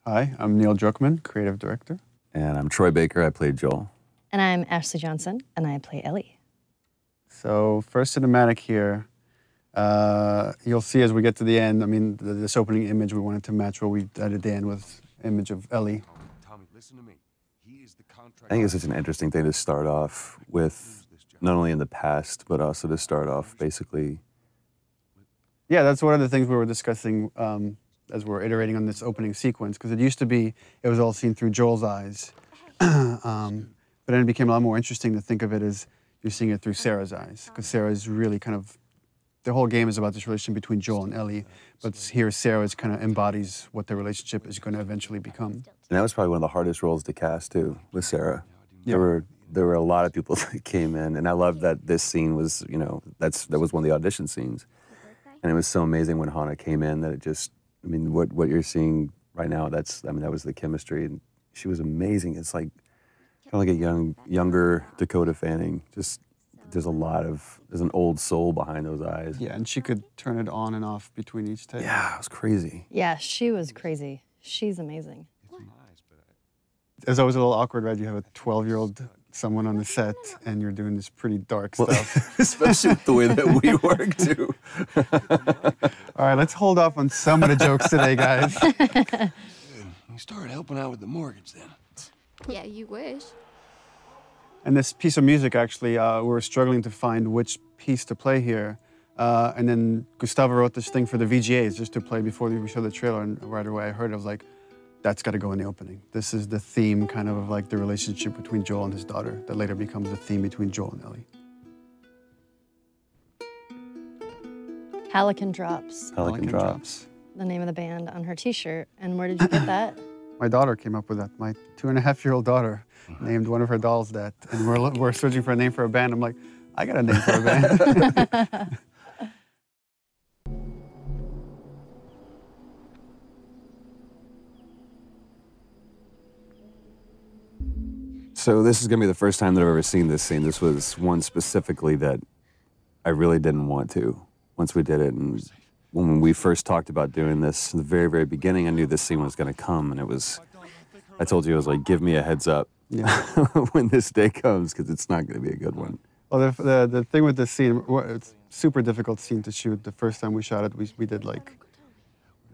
Hi, I'm Nila Дракмана, creative director. And I'm Troy Beiker, I played Joel. And I'm Eschli Johnson, and I play Ellie. So first cinematic here, you'll see as we get to the end, I mean, this opening image, we wanted to match what we did at the end with image of Ellie. Tommy, listen to me. He is the contract. I think it's such an interesting thing to start off with, not only in the past, but also to start off basically. Yeah, that's one of the things we were discussing as we're iterating on this opening sequence, because it used to be, it was all seen through Joel's eyes. But then it became a lot more interesting to think of it as you're seeing it through Sarah's eyes, because Sarah is really kind of, the whole game is about this relationship between Joel and Ellie, but here Sarah kind of embodies what their relationship is going to eventually become. And that was probably one of the hardest roles to cast too, with Sarah. Yeah. There were a lot of people that came in, and I love that this scene was, you know, that was one of the audition scenes. And it was so amazing when Hannah came in that it just, I mean, what you're seeing right now, that was the chemistry, and she was amazing. It's like, kind of like a younger Dakota Fanning. Just, there's an old soul behind those eyes. Yeah, and she could turn it on and off between each take. Yeah, it was crazy. Yeah, she was crazy. She's amazing. It's always a little awkward, right? You have a 12-year-old someone on the set, and you're doing this pretty dark stuff. Especially with the way that we work, too. All right, let's hold off on some of the jokes today, guys. Good. You started helping out with the mortgage then. Yeah, you wish. And this piece of music, actually, we were struggling to find which piece to play here. And then Gustavo wrote this thing for the VGAs just to play before we showed the trailer, and right away I heard it, I was like, that's got to go in the opening. This is the theme kind of like the relationship between Joel and his daughter that later becomes the theme between Joel and Ellie. Hallican Drops, Pelican Drops. the name of the band on her t-shirt. And where did you get that? My daughter came up with that. My 2.5-year-old daughter named one of her dolls that. And we're searching for a name for a band. I'm like, I got a name for a band. So this is going to be the first time that I've ever seen this scene. This was one specifically that I really didn't want to once we did it. And when we first talked about doing this, in the very, very beginning, I knew this scene was going to come. And it was, I told you, I was like, give me a heads up when this day comes, because it's not going to be a good one. Well, the thing with this scene, it's a super difficult scene to shoot. The first time we shot it, we did like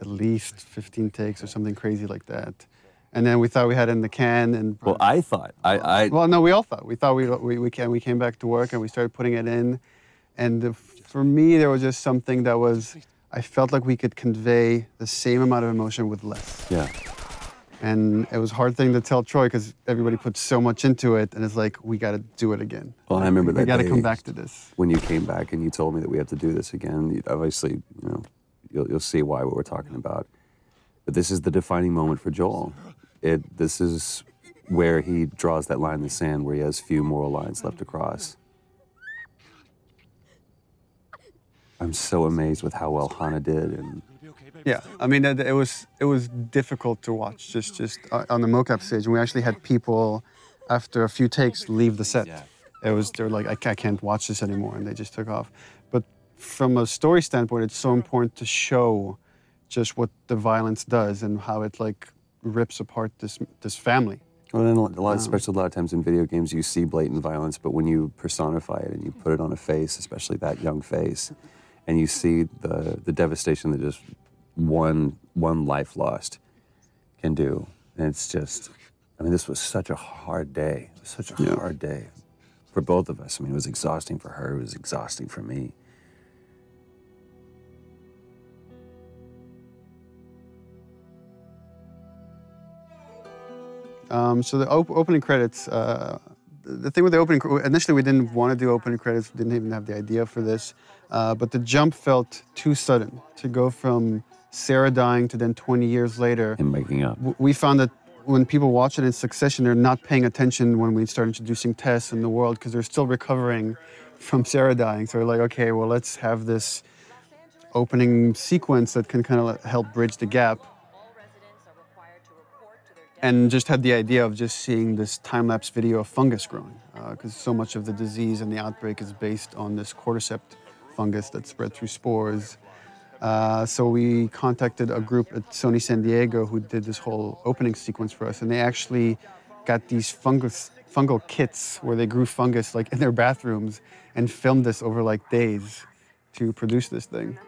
at least 15 takes or something crazy like that. And then we thought we had it in the can, and well, I thought well, no, we all thought we came back to work and we started putting it in, and for me there was just something that was, I felt like we could convey the same amount of emotion with less. Yeah. And it was a hard thing to tell Troy because everybody put so much into it, and it's like, we got to do it again. Well, I remember that we got to day come back to this. when you came back and you told me that we have to do this again. Obviously, you know, you'll see why what we're talking about. But this is the defining moment for Joel. This is where he draws that line in the sand, where he has few moral lines left to cross. I'm so amazed with how well Hannah did, and yeah, I mean, it was difficult to watch just on the mocap stage, and we actually had people after a few takes leave the set. They were like, I can't watch this anymore, and they just took off. But from a story standpoint, it's so important to show just what the violence does and how it like rips apart this family. well, then especially a lot of times in video games, you see blatant violence, but when you personify it and you put it on a face, especially that young face, and you see the devastation that just one life lost can do, and it's just, I mean, this was such a hard day. It was such a hard day for both of us. I mean, it was exhausting for her. It was exhausting for me. So the opening credits, the thing with the opening, initially we didn't want to do opening credits, we didn't even have the idea for this, but the jump felt too sudden to go from Sarah dying to then 20 years later. And making up. We found that when people watch it in succession, they're not paying attention when we start introducing Tess in the world because they're still recovering from Sarah dying. So we're like, okay, well, let's have this opening sequence that can kind of help bridge the gap. And just had the idea of just seeing this time-lapse video of fungus growing, because so much of the disease and the outbreak is based on this cordyceps fungus that's spread through spores. So we contacted a group at Sony San Diego who did this whole opening sequence for us, and they actually got these fungal kits where they grew fungus like in their bathrooms and filmed this over like days to produce this thing.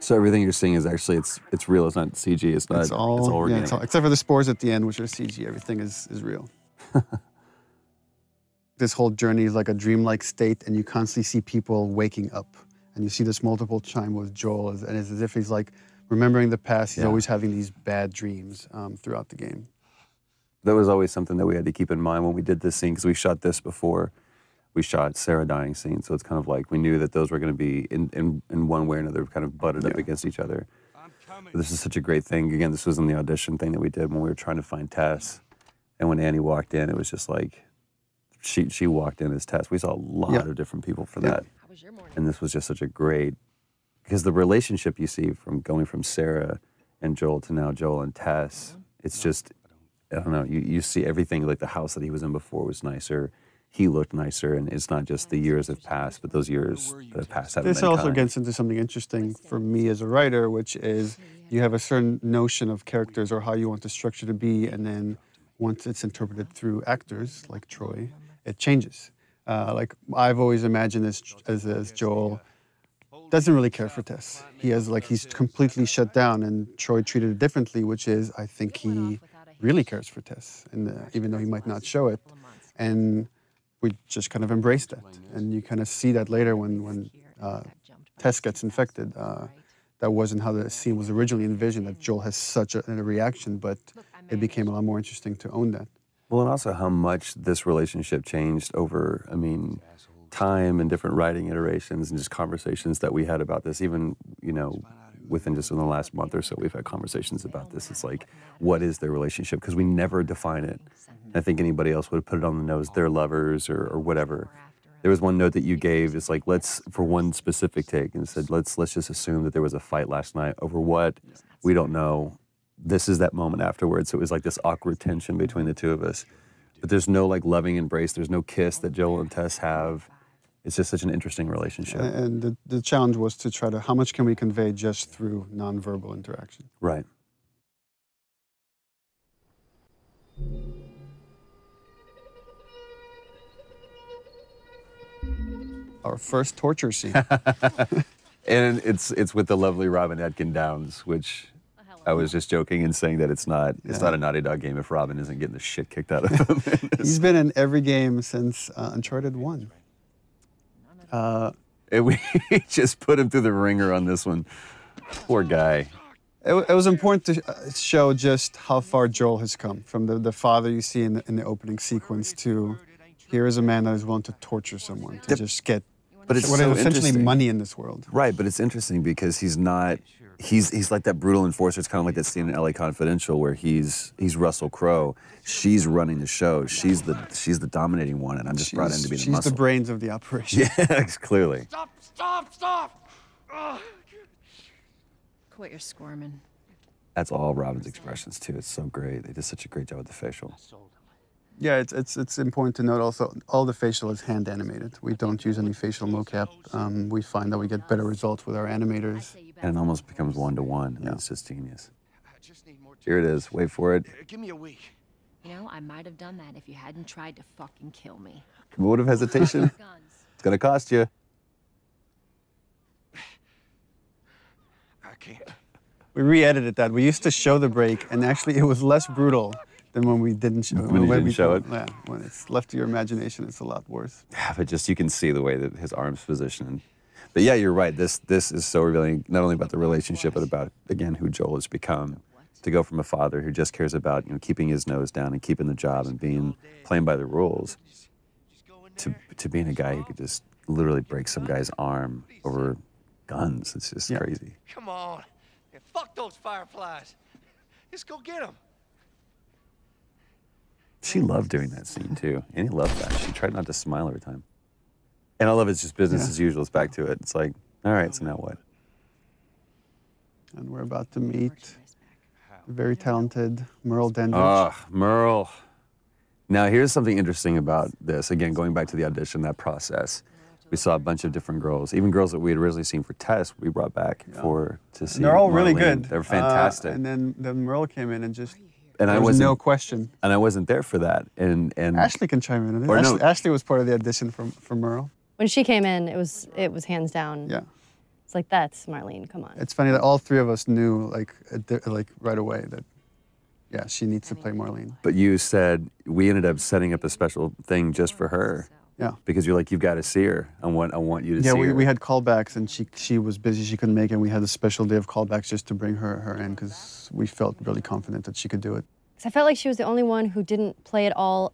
So everything you're seeing is actually it's real. It's not CG. It's not. It's all organic. Yeah, except for the spores at the end, which are CG. Everything is real. This whole journey is like a dreamlike state, and you constantly see people waking up. And you see this multiple time with Joel, and it's as if he's like remembering the past. He's always having these bad dreams throughout the game. That was always something that we had to keep in mind when we did this scene, because we shot this before we shot Sarah dying scene. So it's kind of like we knew that those were going to be in one way or another kind of butted up against each other. But this is such a great thing. Again, this was in the audition thing that we did when we were trying to find Tess. And when Annie walked in, it was just like, she walked in as Tess. We saw a lot of different people for that. And this was just such a great, because the relationship you see from going from Sarah and Joel to now Joel and Tess, it's just, I don't know, you see everything, like the house that he was in before was nicer, he looked nicer, and it's not just the years have passed, but those years that have passed haven't been kind. This also gets into something interesting for me as a writer, which is you have a certain notion of characters or how you want the structure to be, and then once it's interpreted through actors like Troy, it changes. Like I've always imagined as Joel doesn't really care for Tess. He's completely shut down, and Troy treated it differently, which is I think he really cares for Tess, and even though he might not show it, and we just kind of embraced that. And you kind of see that later when Tess gets infected. That wasn't how the scene was originally envisioned, that Joel has such a reaction, but it became a lot more interesting to own that. Well, and also how much this relationship changed over, I mean, time and different writing iterations and just conversations that we had about this. Even, you know, within the last month or so, we've had conversations about this. It's like, what is their relationship? Because we never define it. I think anybody else would have put it on the nose, they're lovers or whatever. There was one note that you gave, it's like, let's, for one specific take, and it said, let's just assume that there was a fight last night over what, we don't know. This is that moment afterwards. So it was like this awkward tension between the two of us. But there's no like loving embrace, there's no kiss that Joel and Tess have. It's just such an interesting relationship. And the challenge was to try to, how much can we convey just through nonverbal interaction? Right. Our first torture scene. And it's with the lovely Robin Atkin Downs, which I was just joking and saying that it's not a Naughty Dog game if Robin isn't getting the shit kicked out of him. He's been in every game since Uncharted 1. We just put him through the ringer on this one. Poor guy. It was important to show just how far Joel has come, from the father you see in the opening sequence to here is a man that is willing to torture someone to just get what is essentially money in this world. Right, but it's interesting because he's not, he's like that brutal enforcer. It's kind of like that scene in LA Confidential where he's Russell Crowe. She's running the show. She's the dominating one, and I'm just brought in to be the muscle. She's the brains of the operation. Yeah, clearly. Stop! Quit your squirming. That's all Robin's expressions too. It's so great. They did such a great job with the facial. Yeah, it's important to note also, all the facial is hand animated. We don't use any facial mocap. We find that we get better results with our animators. And it almost becomes one-to-one. Yeah. It's just genius. Here it is. Wait for it. Give me a week. You know, I might have done that if you hadn't tried to fucking kill me. Vote of hesitation. It's gonna cost you. I can't. We re-edited that. We used to show the break, and actually it was less brutal than when we didn't show it. When you didn't show it? Yeah, when it's left to your imagination, it's a lot worse. Yeah, but just you can see the way that his arm's positioned. But yeah, you're right. This is so revealing, not only about the relationship, but about, again, who Joel has become. To go from a father who just cares about, you know, keeping his nose down and keeping the job and playing by the rules, to being a guy who could just literally break some guy's arm over guns. It's just crazy. Come on. Yeah, fuck those fireflies. Just go get them. She loved doing that scene too. Annie loved that. She tried not to smile every time. And I love it's just business as usual. It's back to it. It's like, all right, so now what? And we're about to meet the very talented Merle Dandridge. Ah, Merle. Now here's something interesting about this. Again, going back to the audition, that process. We saw a bunch of different girls, even girls that we had originally seen for tests. We brought back to see. And they're all really Marlene. good. They're fantastic. And then Merle came in and just. And there was no question. And I wasn't there for that. And Ashley can chime in. Or no. Ashley was part of the audition for Merle. When she came in, it was hands down. Yeah. It's like, that's Marlene, come on. It's funny that all three of us knew like right away that, yeah, she needs to play Marlene. But you said we ended up setting up a special thing just for her. Yeah. Because you're like, you've got to see her. I want you to see her. Yeah, we had callbacks, and she was busy. She couldn't make it. And we had a special day of callbacks just to bring her in because we felt really confident that she could do it. 'Cause I felt like she was the only one who didn't play it all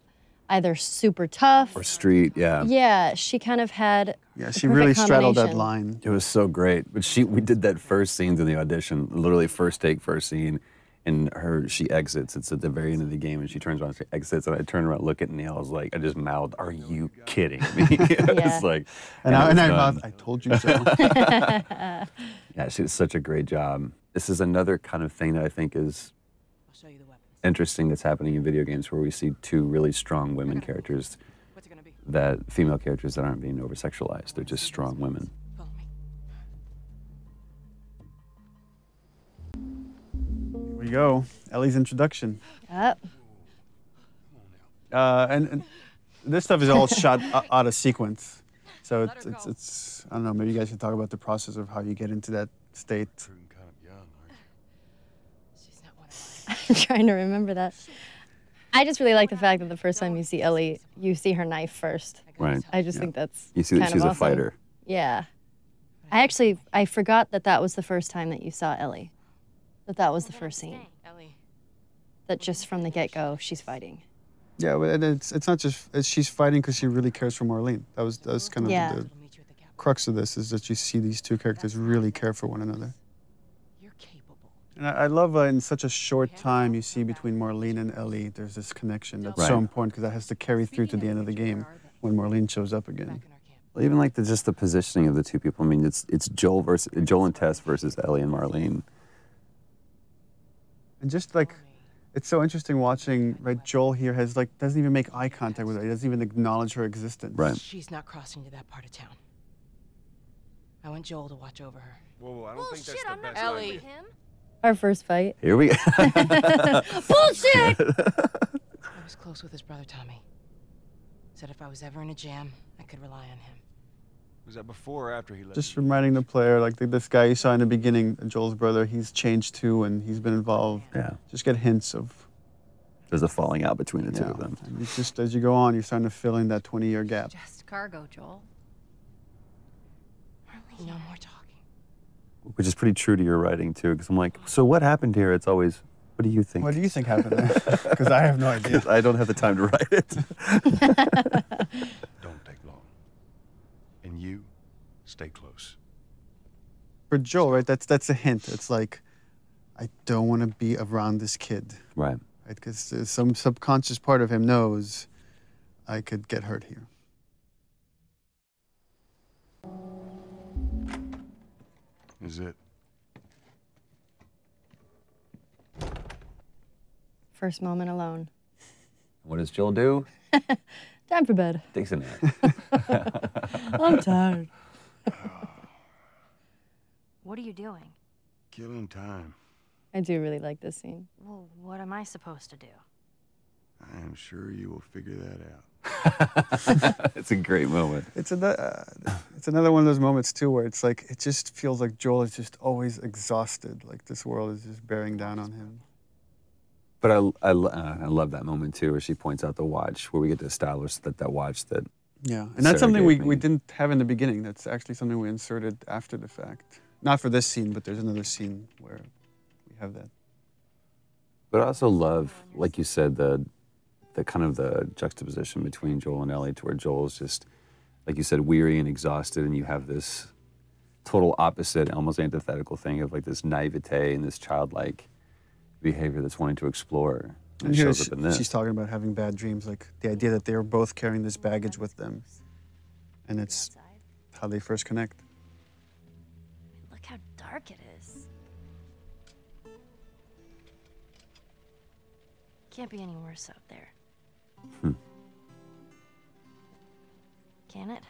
either super tough. Or street, yeah. Yeah, she kind of had. Yeah, the she perfect really straddled that combination. line. It was so great. But we did that first scene in the audition, literally first take, first scene. And she exits. It's at the very end of the game, and she turns around, she exits, and I turn around, look at Neil. I was like, I just mouthed, "Are you kidding me?" It's like, and I mouthed, "I told you so." Yeah, she did such a great job. This is another kind of thing that I think is interesting that's happening in video games, where we see two really strong women characters, female characters that aren't being over-sexualized. They're just strong women. Here we go. Ellie's introduction. Yep. And this stuff is all shot out of sequence. So it's I don't know, maybe you guys can talk about the process of how you get into that state. I'm trying to remember that. I just really like the fact that the first time you see Ellie, you see her knife first. Right. I just think that's You see that kind she's of a awesome. fighter. Yeah. I forgot that was the first time that you saw Ellie. That was the first scene. That just from the get-go, she's fighting. Yeah, but it's not just she's fighting because she really cares for Marlene. That was kind of the crux of this, is that you see these two characters really care for one another. And I love in such a short time you see between Marlene and Ellie, there's this connection that's so important because that has to carry through to the end of the game when Marlene shows up again. Well, even like just the positioning of the two people. I mean, it's Joel and Tess versus Ellie and Marlene. And just like, it's so interesting watching, right, Joel here doesn't even make eye contact with her. He doesn't even acknowledge her existence. Right. She's not crossing to that part of town. I want Joel to watch over her. Whoa, I don't think that's the best Ellie. idea. Our first fight. Here we go. Bullshit! I was close with his brother, Tommy. Said if I was ever in a jam, I could rely on him. Was that before or after he left? Just reminding the player, like this guy you saw in the beginning, Joel's brother, he's changed too, and he's been involved. Yeah. Just get hints of. There's a falling out between the two of them. And it's just as you go on, you're starting to fill in that 20-year gap. Just cargo, Joel. No more talking. Which is pretty true to your writing too, because I'm like, so what happened here? It's always, what do you think? What do you think happened there? Because I have no idea. I don't have the time to write it. Don't take long. And you, stay close. For Joel, right, that's a hint. It's like, I don't want to be around this kid. Right. Right, because some subconscious part of him knows I could get hurt here. Is it? First moment alone. What does Joel do? Time for bed. Takes a nap. I'm tired. What are you doing? Killing time. I do really like this scene. Well, what am I supposed to do? I am sure you will figure that out. It's a great moment. It's another one of those moments too where it's like, it just feels like Joel is just always exhausted. Like this world is just bearing down on him. But I love that moment too, where she points out the watch, where we get to establish that watch that. Yeah, and that's something we didn't have in the beginning. That's actually something we inserted after the fact. Not for this scene, but there's another scene where we have that. But I also love, like you said, the kind of the juxtaposition between Joel and Ellie, to where Joel's just, like you said, weary and exhausted, and you have this total opposite, almost antithetical thing of like this naivete and this childlike behavior that's wanting to explore. And it here shows up in this. she's talking about having bad dreams, like the idea that they're both carrying this baggage with them. And it's how they first connect. Look how dark it is. Can't be any worse out there. Can it?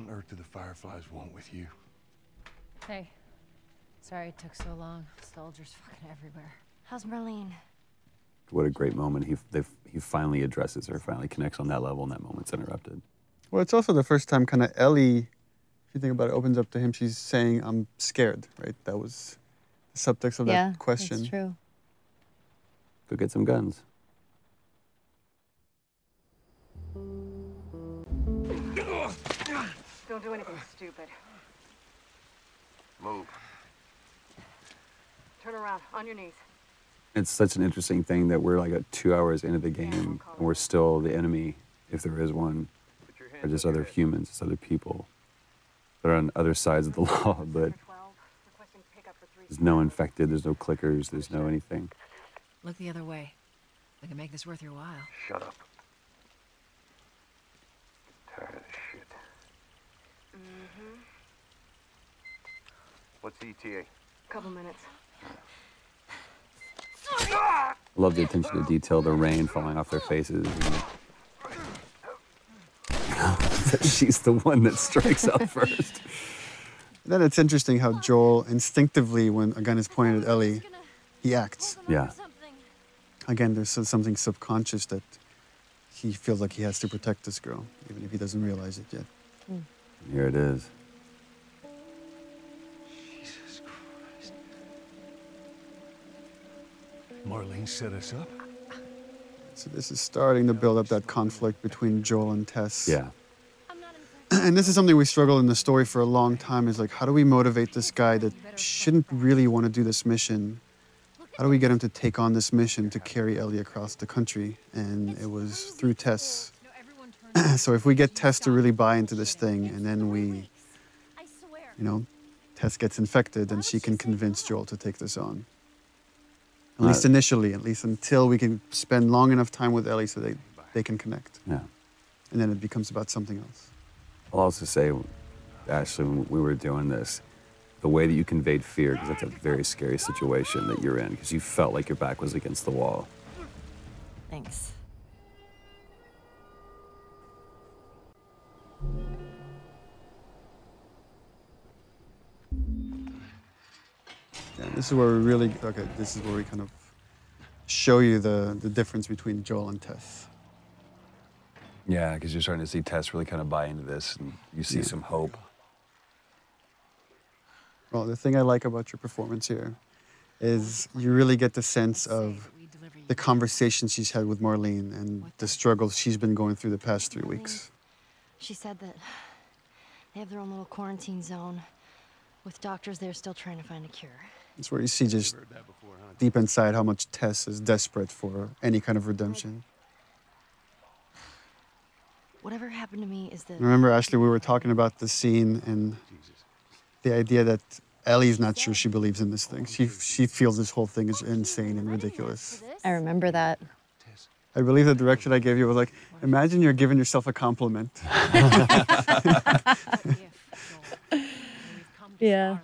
on earth do the Fireflies want with you? Hey, sorry it took so long. Soldiers fucking everywhere. How's Marlene? What a great moment. He finally addresses her, finally connects on that level, and that moment's interrupted. Well, it's also the first time kind of Ellie, if you think about it, opens up to him. She's saying, I'm scared, right? That was the subtext of that question. That's true. Go get some guns. Don't do anything stupid. Move. Turn around, on your knees. It's such an interesting thing that we're like 2 hours into the game, and we're still the enemy, if there is one, or just other humans, just other people that are on other sides of the law, but there's no infected, there's no clickers, there's no anything. Look the other way. We can make this worth your while. Shut up. Tired of this shit. What's the ETA? Couple minutes. I love the attention to detail, the rain falling off their faces. She's the one that strikes out first. Then it's interesting how Joel instinctively, when a gun is pointed at Ellie, he acts. Yeah. Again, there's something subconscious that he feels like he has to protect this girl, even if he doesn't realize it yet. Here it is. Jesus Christ. Marlene set us up? So this is starting to build up that conflict between Joel and Tess. Yeah. And this is something we struggled in the story for a long time, is like, how do we motivate this guy that shouldn't really want to do this mission? How do we get him to take on this mission to carry Ellie across the country? And it was through Tess. So if we get Tess to really buy into this thing, and then we, Tess gets infected, then she can convince Joel to take this on. At least initially, at least until we can spend long enough time with Ellie so they can connect. Yeah. And then it becomes about something else. I'll also say, Ashley, when we were doing this, the way that you conveyed fear, because that's a very scary situation that you're in, because you felt like your back was against the wall. Thanks. Yeah, this is where we really, this is where we kind of show you the difference between Joel and Tess. Yeah, because you're starting to see Tess really kind of buy into this, and you see some hope. Well, the thing I like about your performance here is you really get the sense of the conversation she's had with Marlene and the struggles she's been going through the past 3 weeks. She said that they have their own little quarantine zone with doctors there still trying to find a cure. It's where you see just deep inside how much Tess is desperate for any kind of redemption. Whatever happened to me is that... Remember, Ashley, we were talking about the scene and the idea that Ellie's not sure she believes in this thing. She feels this whole thing is insane and ridiculous. I remember that. I believe the direction I gave you was like, imagine you're giving yourself a compliment. Yeah.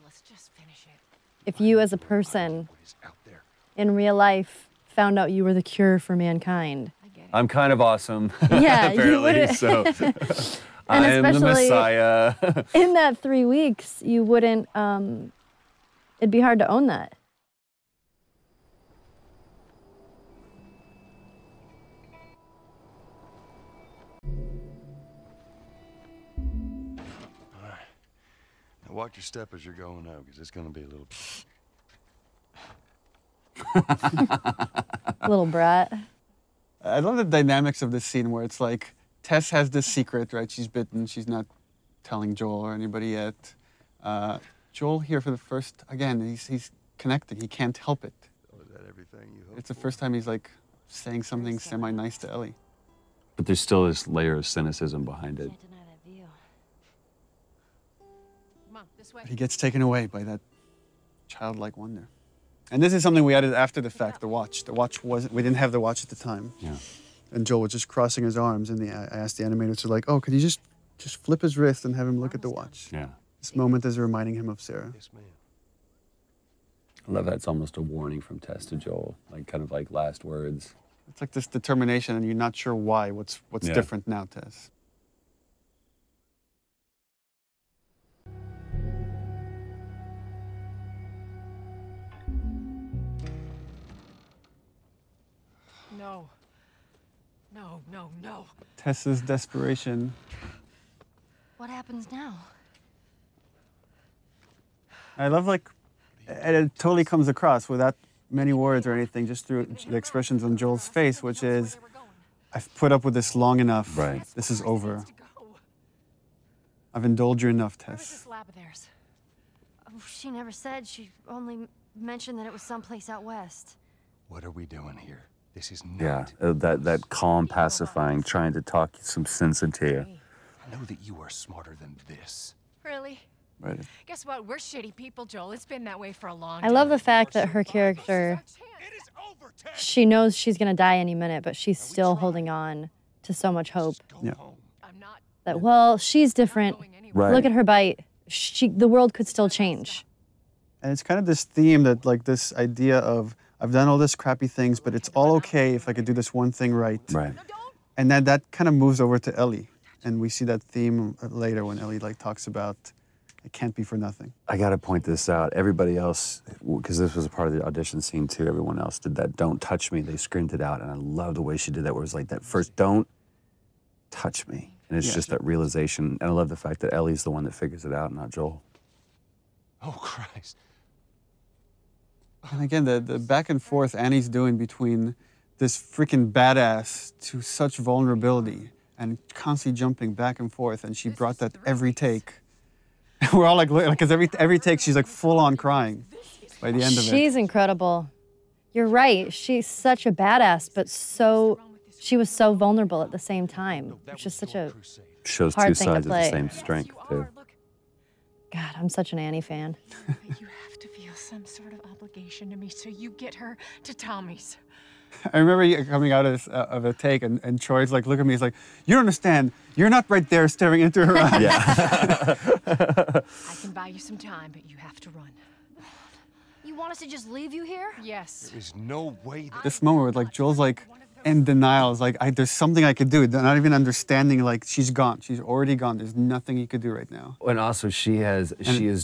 If you as a person in real life found out you were the cure for mankind. I'm kind of awesome. Yeah, apparently, you wouldn't. So I am the Messiah. In that 3 weeks, you wouldn't, it'd be hard to own that. All right. Now watch your step as you're going out, because it's going to be a little... Little brat. I love the dynamics of this scene where it's like Tess has this secret, right? She's bitten. She's not telling Joel or anybody yet. Joel here for the first, again, he's connecting. He can't help it. Oh, is that everything you hope It's the first time he's like saying something semi-nice to Ellie. But there's still this layer of cynicism behind it. Can't deny that view. Come on, this way. But he gets taken away by that childlike wonder. And this is something we added after the fact, the watch. The watch wasn't, we didn't have the watch at the time. Yeah. And Joel was just crossing his arms, and I asked the animator to like, oh, could you just flip his wrist and have him look at the watch? Yeah. This moment is reminding him of Sarah. Yes, ma'am. I love that it's almost a warning from Tess to Joel, like kind of like last words. It's like this determination, and you're not sure why. What's Yeah. different now, Tess? No. No, no, no. Tess's desperation. What happens now? I love, like, and it totally comes across without many words or anything, just through the expressions on Joel's face, which is, I've put up with this long enough. Right. This is over. I've indulged you enough, Where's Tess. this lab of theirs? Oh, she never said. She only mentioned that it was someplace out west. What are we doing here? This is Yeah, not. that calm, pacifying, trying to talk some sense into you. I know that you are smarter than this. Really? Right. Guess what? We're shitty people, Joel. It's been that way for a long I time. love the fact that her character, It is over, Tess. she knows she's gonna die any minute, but she's still holding on to so much hope. Go Yeah. home. I'm not That, well, she's different. going anywhere. Right. Look at her bite. The world could still change. And it's kind of this theme that, like, this idea of, I've done all this crappy things, but it's all okay if I could do this one thing right. Right. And then that kind of moves over to Ellie. And we see that theme later when Ellie, like, talks about, it can't be for nothing. I got to point this out. Everybody else, because this was a part of the audition scene too, everyone else did that "don't touch me." They screamed it out, and I love the way she did that, where it was like that first "don't touch me." And it's Yeah. just that realization. And I love the fact that Ellie's the one that figures it out, not Joel. Oh, Christ. And again, the back and forth Annie's doing between this freaking badass to such vulnerability and constantly jumping back and forth, and she brought that every take. We're all like, because every take she's like full on crying by the end of it. She's incredible. You're right. She's such a badass, but she was so vulnerable at the same time, which is such a, Shows Hard two thing to sides of the play. same strength too. God, I'm such an Annie fan. You have to feel some sort of obligation to me, so you get her to Tommy's. I remember you coming out of a take, and Troy's like, look at me, he's like, you don't understand. You're not right there staring into her eyes. Yeah. I can buy you some time, but you have to run. You want us to just leave you here? Yes. There's no way that. This moment where, like, Joel's like in denial, is like, there's something I could do. They're not even understanding, like, she's gone. She's already gone. There's nothing he could do right now. And also, she is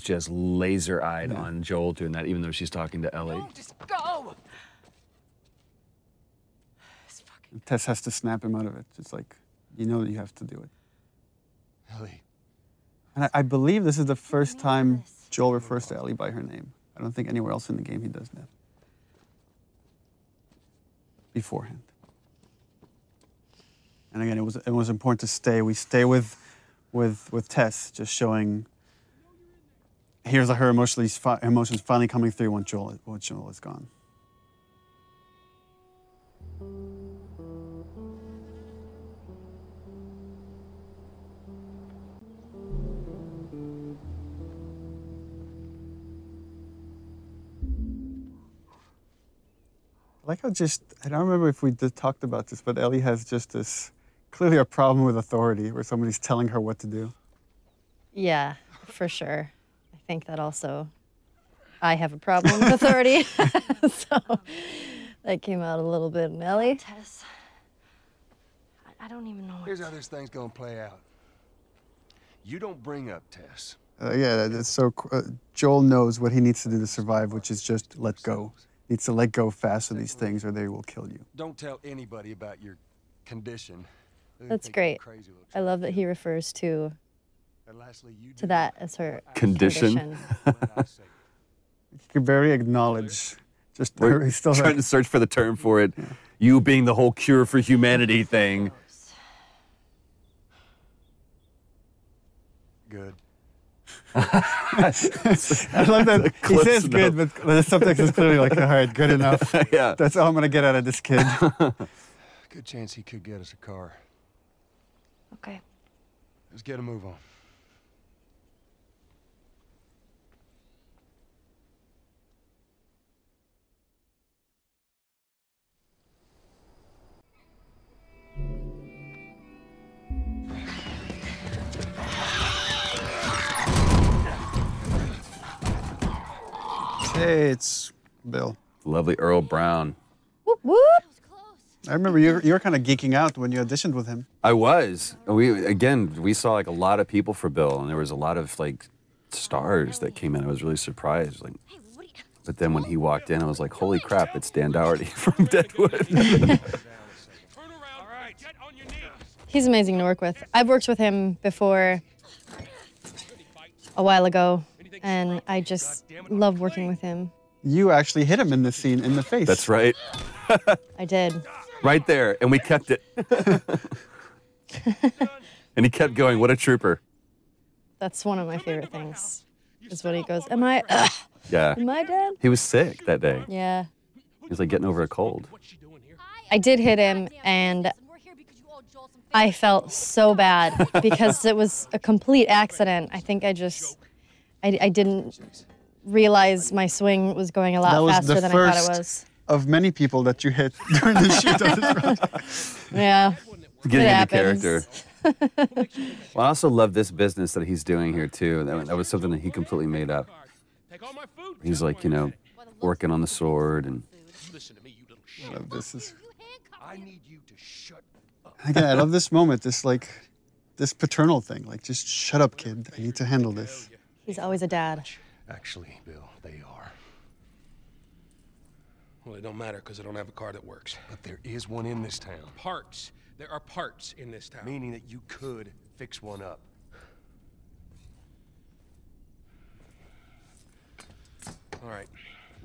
just laser-eyed on Joel doing that, even though she's talking to Ellie. No, just go. This fucking Tess has to snap him out of it. It's like, you know that you have to do it. Ellie. And I believe this is the first time Joel refers to Ellie by her name. I don't think anywhere else in the game he does that. Beforehand. And again, it was important to stay. We stay with Tess, just showing. Here's her emotions finally coming through when Joel is gone. I like how I don't remember if we talked about this, but Ellie has just this, clearly a problem with authority, where somebody's telling her what to do. Yeah, for sure. I think that also, I have a problem with authority. So that came out a little bit in Ellie. Tess, I don't even know what Here's how this thing's gonna play out. You don't bring up Tess. Yeah, that's so. Joel knows what he needs to do to survive, which is just let go. Needs to let go fast of these things, or they will kill you. Don't tell anybody about your condition. They That's think you're great. crazy little I love that he refers to And lastly, you to do that as her Condition. what I say. He can barely acknowledge. Just We're he's still trying to search for the term for it. You being the whole cure for humanity thing. Good. I love that he says good, but the subtext is clearly like, all right, good enough. Yeah. That's all I'm gonna get out of this kid. Good chance he could get us a car. Okay. Let's get a move on. Hey, it's Bill. Lovely Earl Brown. Whoop whoop. I remember you were kind of geeking out when you auditioned with him. I was. We saw like a lot of people for Bill, and there was a lot of like stars that came in. I was really surprised. Like, but then when he walked in, I was like, holy crap, it's Dan Dougherty from Deadwood. He's amazing to work with. I've worked with him before a while ago, and I just love working with him. You actually hit him in this scene in the face. That's right. I did. Right there, and we kept it. And he kept going. What a trooper. That's one of my favorite things, is when he goes, am I dead? He was sick that day. Yeah. He was like getting over a cold. I did hit him, and I felt so bad because it was a complete accident. I think I didn't realize my swing was going a lot faster than I thought it was. Of many people that you hit during the shoot of this project. Yeah. Getting into happens. character. Well, I also love this business that he's doing here too. That was something that he completely made up. He's like, you know, working on the sword and. I love this. I need you to shut up. Again, I love this moment. This paternal thing. Like, just shut up, kid. I need to handle this. He's always a dad. Actually, Bill, they are. Well, it don't matter because I don't have a car that works. But there is one in this town. Parts. There are parts in this town. Meaning that you could fix one up. All right.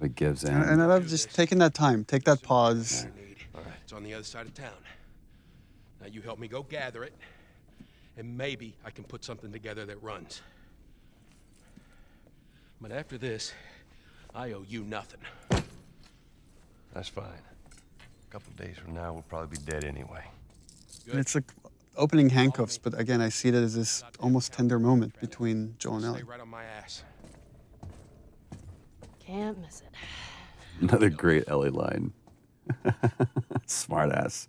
It gives in. And I love just taking that time. Take that pause. All right. It's on the other side of town. Now you help me go gather it, and maybe I can put something together that runs. But after this, I owe you nothing. That's fine. A couple days from now, we'll probably be dead anyway. And it's like opening handcuffs, but again, I see it as this almost tender moment between Joel and Ellie. Stay right on my ass. Can't miss it. Another great Ellie line. Smart ass.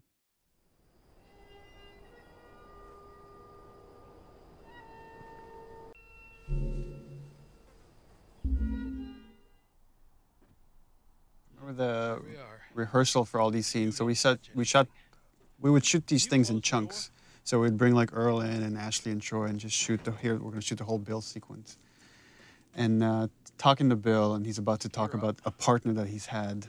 Remember the rehearsal for all these scenes? So we would shoot these things in chunks. So we'd bring like Earl in and Ashley and Troy and just shoot we're going to shoot the whole Bill sequence. And talking to Bill, and he's about to talk about a partner that he's had.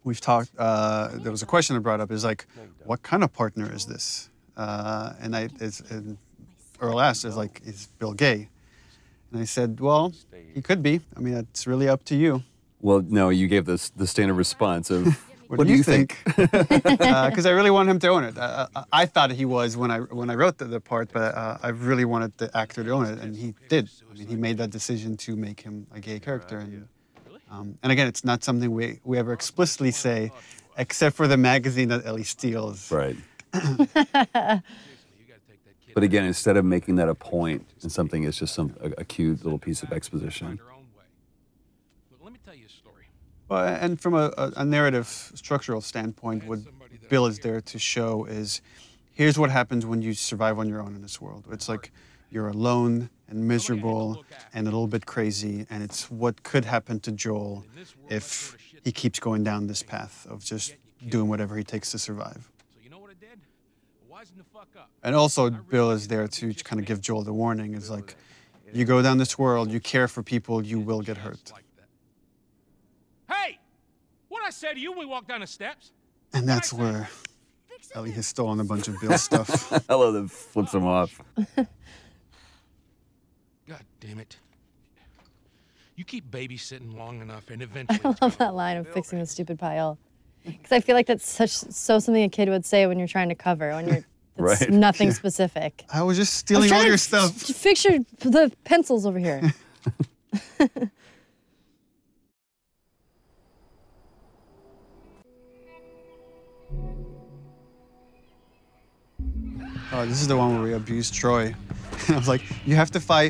We've talked, there was a question I brought up, is like, what kind of partner is this? And Earl asked, is Bill gay? And I said, well, he could be. I mean, it's really up to you. Well, no, you gave the standard response of, what do you think? Because I really want him to own it. I thought he was when I wrote the part, but I really wanted the actor to own it, and he did. I mean, he made that decision to make him a gay character. And again, it's not something we ever explicitly say, except for the magazine that Ellie steals. Right. But again, instead of making that a point in something, it's just a cute little piece of exposition. Well, and from a narrative structural standpoint, what Bill is there to show is, here's what happens when you survive on your own in this world. It's like you're alone and miserable and a little bit crazy, and it's what could happen to Joel if he keeps going down this path of just doing whatever he takes to survive. And also, Bill is there to kind of give Joel the warning, is like, you go down this world, you care for people, you will get hurt. Hey! What'd I say to you when we walked down the steps? And that's where Ellie has stolen a bunch of Bill's stuff. I love that flips him off. God damn it. You keep babysitting long enough and eventually... I love that line of fixing the stupid pile. Because I feel like that's something a kid would say when you're trying to cover, when you're right. Nothing specific. I was just stealing all your stuff. Fix the pencils over here. Oh, this is the one where we abused Troy. And I was like, you have to fly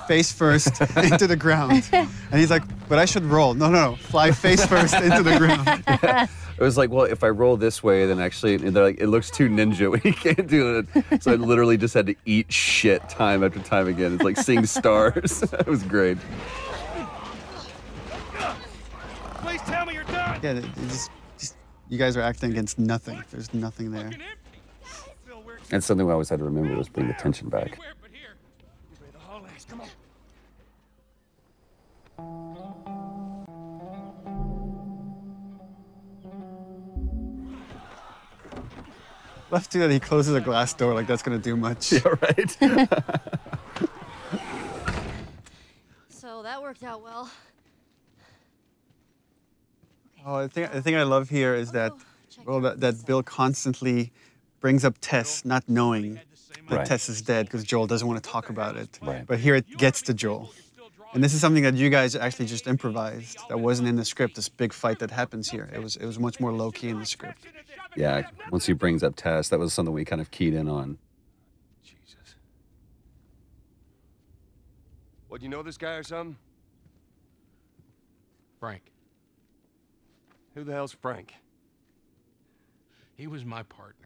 face first into the ground. And he's like, but I should roll. No, fly face first into the ground. Yeah. It was like, well, if I roll this way, then actually, they're like, it looks too ninja when you can't do it. So I literally just had to eat shit time after time again. It's like seeing stars. It was great. Please tell me you're done. Yeah, you guys are acting against nothing. There's nothing there. And something we always had to remember was bring the tension back. Love too that he closes a glass door like that's gonna do much. Yeah, right. So that worked out well. Oh, the thing I love here is that, well, that Bill constantly brings up Tess, not knowing that Right. Tess is dead because Joel doesn't want to talk about it. Right. But here it gets to Joel. And this is something that you guys actually just improvised. That wasn't in the script, this big fight that happens here. It was much more low-key in the script. Yeah, once he brings up Tess, that was something we kind of keyed in on. Jesus. What, you know this guy or something? Frank. Who the hell's Frank? He was my partner.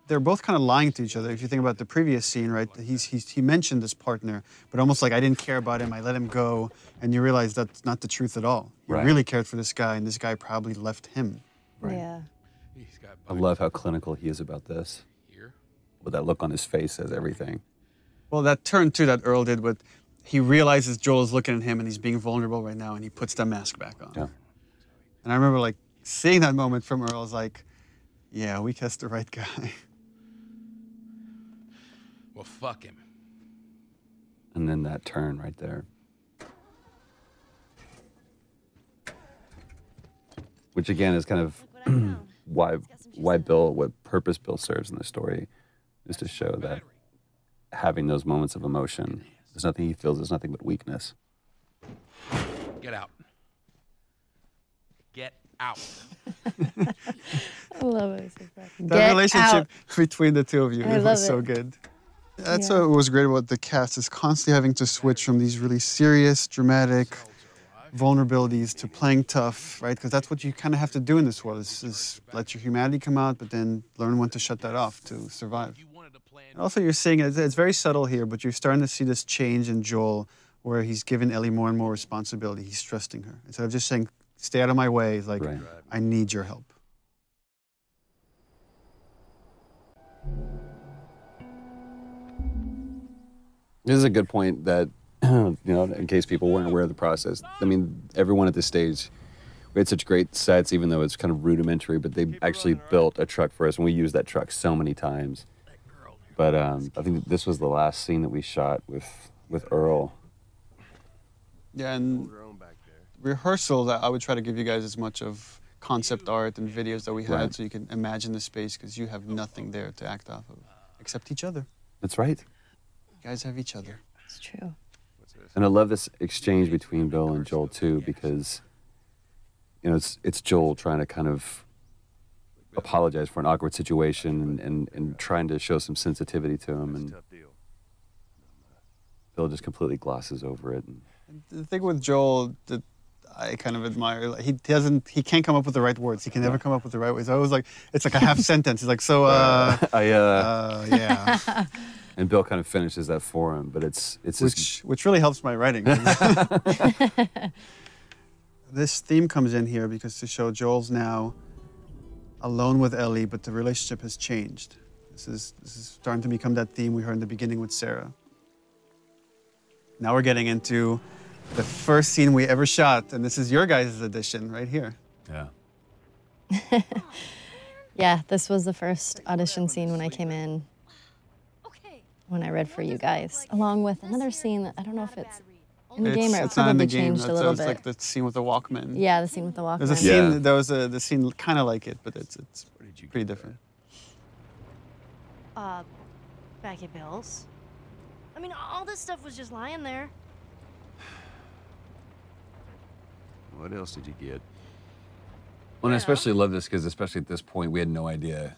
They're both kind of lying to each other. If you think about the previous scene, right? He mentioned this partner, but almost like I didn't care about him, I let him go, and you realize that's not the truth at all. He Right. really cared for this guy, and this guy probably left him. Right. Yeah. He's got I love how clinical he is about this. here. With that look on his face says everything. Well, that turn too that Earl did, but he realizes Joel is looking at him and he's being vulnerable right now, and he puts the mask back on. Yeah. And I remember like seeing that moment from Earl, I was like, yeah, we cast the right guy. Well, fuck him. And then that turn right there. Which again is kind of why Bill, what purpose Bill serves in the story, is to show that having those moments of emotion, there's nothing he feels, there's nothing but weakness. Get out. Get out. I love it. That relationship between the two of you I was love so it. good. That's what was great about the cast, is constantly having to switch from these really serious, dramatic vulnerabilities to playing tough, right? Because that's what you kind of have to do in this world, is let your humanity come out, but then learn when to shut that off to survive. And also, you're seeing, it's very subtle here, but you're starting to see this change in Joel, where he's given Ellie more and more responsibility. He's trusting her. Instead of just saying, stay out of my way, he's like, Right. I need your help. This is a good point that, you know, in case people weren't aware of the process. I mean, everyone at this stage, we had such great sets, even though it's kind of rudimentary, but they actually built a truck for us, and we used that truck so many times. But I think this was the last scene that we shot with Earl. Yeah, and rehearsals, I would try to give you guys as much of concept art and videos that we had, Right. so you can imagine the space, because you have nothing there to act off of, except each other. That's right. You guys have each other. It's true. And I love this exchange between Bill and Joel too, because, you know, it's Joel trying to kind of apologize for an awkward situation and trying to show some sensitivity to him, and Bill just completely glosses over it. And The thing with Joel that I kind of admire, like, he can't come up with the right words. He can never come up with the right words. I was like, it's like a half sentence. He's like, so, yeah. and Bill kind of finishes that for him, but it's Which really helps my writing. This theme comes in here because to show Joel's now alone with Ellie, but the relationship has changed. This is starting to become that theme we heard in the beginning with Sarah. Now we're getting into the first scene we ever shot, and this is your guys' edition right here. yeah. Yeah, this was the first audition scene when I came in, when I read for you guys, along with another scene that I don't know if it's in the game or it It's not in probably the game. changed a little It's bit. like the scene with the Walkman. Yeah, the scene with the Walkman. There's a scene. There was the scene kind of like it, but it's pretty different. Back at Bill's. I mean, all this stuff was just lying there. What else did you get? Well, and I especially love this because, especially at this point, we had no idea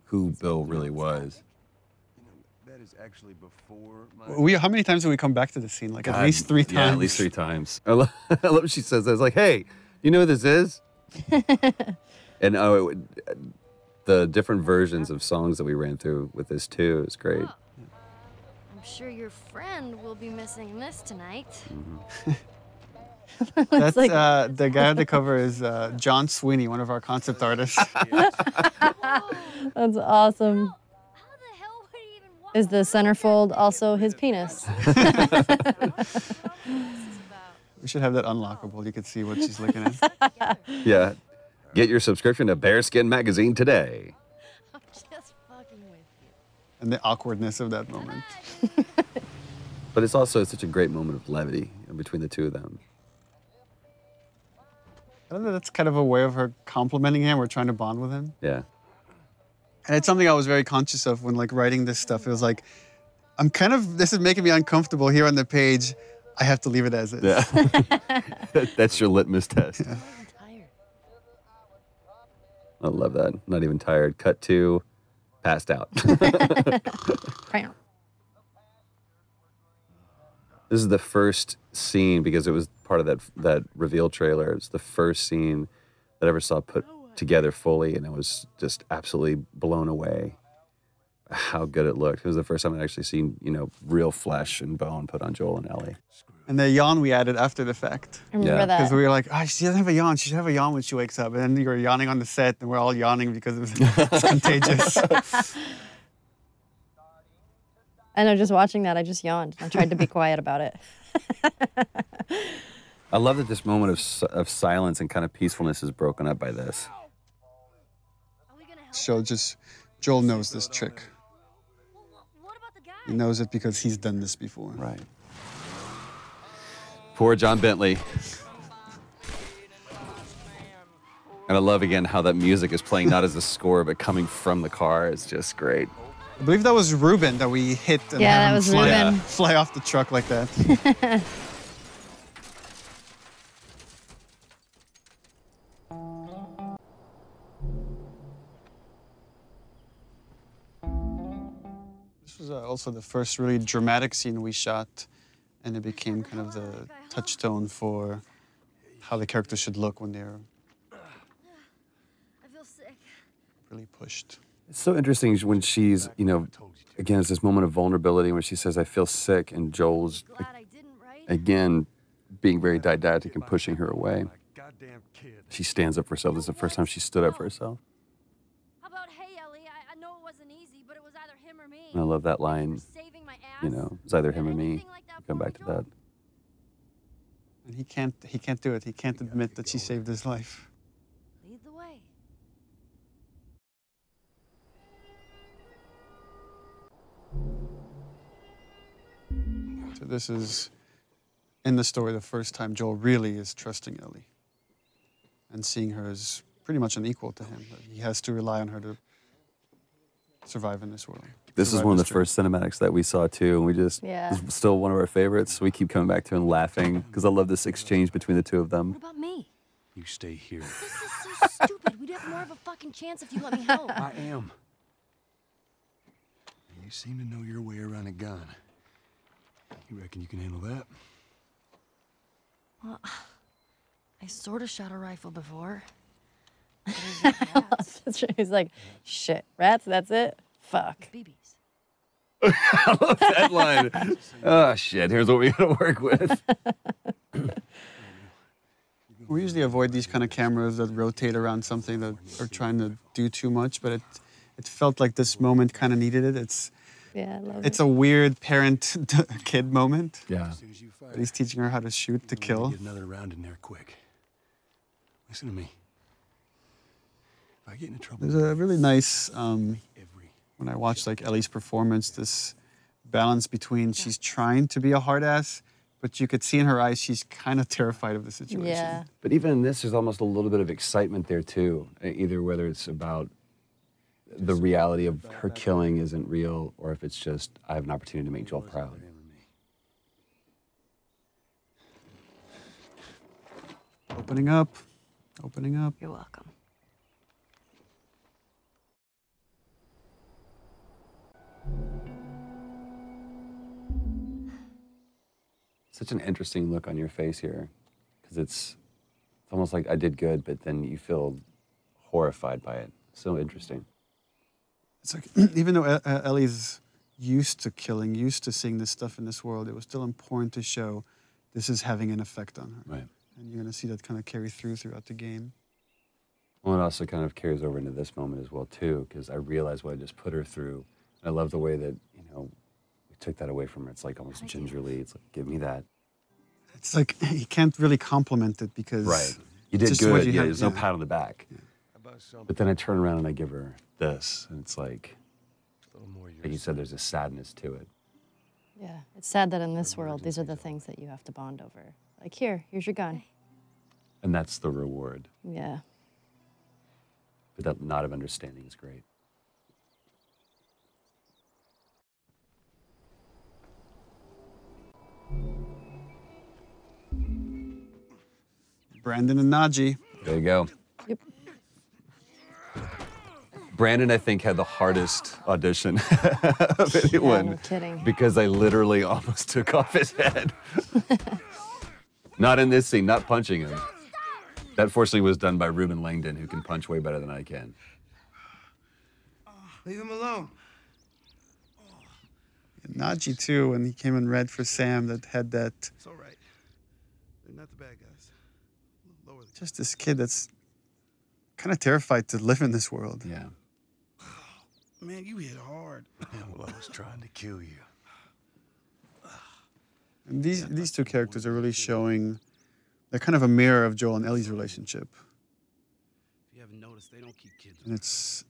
who Bill really was. That is actually before How many times did we come back to this scene? Like at God, least 3 times. Yeah, at least 3 times. I love what she says. I was like, hey, you know who this is? And the different versions of songs that we ran through with this too is great. I'm sure your friend will be missing this tonight. That's the guy on the cover is John Sweeney, one of our concept artists. That's awesome. Is the centerfold also his penis? We should have that unlockable. You could see what she's looking at. Yeah. Get your subscription to Bearskin Magazine today. I'm just fucking with you. And the awkwardness of that moment. But it's also such a great moment of levity between the two of them. I don't know, that's kind of a way of her complimenting him or trying to bond with him. Yeah. And it's something I was very conscious of when like writing this stuff. It was like, this is making me uncomfortable here on the page. I have to leave it as is. Yeah. That's your litmus test. Yeah. I'm tired. I love that. Not even tired. Cut to passed out. This is the first scene, because it was part of that reveal trailer. It's the first scene that I ever saw put together fully, and I was just absolutely blown away how good it looked. It was the first time I'd actually seen, real flesh and bone put on Joel and Ellie. And the yawn we added after the fact. I remember that. Because we were like, she doesn't have a yawn. She should have a yawn when she wakes up. And then you were yawning on the set, and we're all yawning because it's contagious. I know, just watching that, I just yawned. I tried to be quiet about it. I love that this moment of silence and kind of peacefulness is broken up by this. Joel knows this trick. What about the guy? He knows it because he's done this before. Right. Poor John Bentley. And I love, again, how that music is playing not as a score, but coming from the car. It's just great. I believe that was Ruben that we hit and Yeah, had that him was Ruben. fly off the truck like that. This was also the first really dramatic scene we shot, and it became kind of the touchstone for how the characters should look when they're I feel sick. really pushed. It's so interesting when she's, again, it's this moment of vulnerability when she says, I feel sick, and Joel's, Glad I didn't, right? again, being very didactic and pushing her away. She stands up for herself. This is the first time she stood up for herself. How about, hey, Ellie, I know it wasn't easy, but it was either him or me. And I love that line, Saving my ass. it's either him or me. Anything like that Come for back me, to that. And he can't do it. He can't admit that she saved his life. Lead the way. So this is, in the story, the first time Joel really is trusting Ellie and seeing her as pretty much an equal to him. He has to rely on her to survive in this world. This is one of the first cinematics that we saw, too, and we just, Yeah. it's still one of our favorites. We keep coming back to it and laughing, because I love this exchange between the two of them. What about me? You stay here. This is so stupid. We'd have more of a fucking chance if you let me help. I am. You seem to know your way around a gun. You reckon you can handle that? Well, I sort of shot a rifle before. He's like, shit, rats, that's it? Fuck. BBs. I love that line. Oh, shit, here's what we gotta work with. We usually avoid these kind of cameras that rotate around something that are trying to do too much, but it felt like this moment kind of needed it. Yeah, I love It's it. a weird parent-kid moment. Yeah. But he's teaching her how to shoot to kill. Get another round in there quick. Listen to me. If I get into trouble, There's a really nice, when I watched like Ellie's performance, this balance between she's trying to be a hard ass, but you could see in her eyes she's kind of terrified of the situation. Yeah. But even in this, there's almost a little bit of excitement there, too. Either whether it's about the reality of her killing isn't real, or if it's just, I have an opportunity to make Joel proud. Opening up, opening up. You're welcome. Such an interesting look on your face here, because it's almost like I did good, but then you feel horrified by it. So interesting. It's like, even though Ellie's used to killing, used to seeing this stuff in this world, it was still important to show this is having an effect on her. Right. And you're going to see that kind of carry throughout the game. Well, it also kind of carries over into this moment as well, too, because I realized what I just put her through. I love the way that, we took that away from her. It's like almost gingerly. It's like, give me that. It's like he can't really compliment it because Right. You did Just good. what you Yeah, had, there's no yeah. pat on the back. But then I turn around and I give her this, and it's like you said, there's a sadness to it. Yeah, it's sad that in this world, these are the things that you have to bond over. Like, here's your gun. And that's the reward. Yeah. But that knot of understanding is great. Brandon and Najee. There you go. Yep. Brandon, I think, had the hardest audition of anyone. Yeah, no kidding. Because I literally almost took off his head. Not in this scene, not punching him. That fortunately was done by Ruben Langdon, who can punch way better than I can. Leave him alone. Najee, too, when he came in red for Sam, that had that. It's all right. They're not the bad guys. Lower the Just this kid that's kind of terrified to live in this world. Yeah. Man, you hit hard. Yeah, well, I was trying to kill you. And these two characters are really showing, they're kind of a mirror of Joel and Ellie's relationship. If you haven't noticed, they don't keep kids. And it's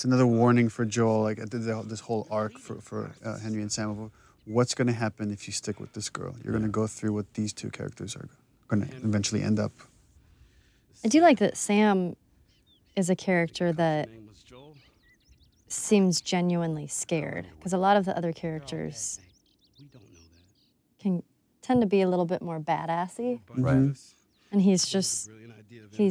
another warning for Joel, like this whole arc for Henry and Sam of what's going to happen if you stick with this girl. You're going to go through what these two characters are going to eventually end up. I do like that Sam is a character that seems genuinely scared, because a lot of the other characters can tend to be a little bit more badassy. Right. And he's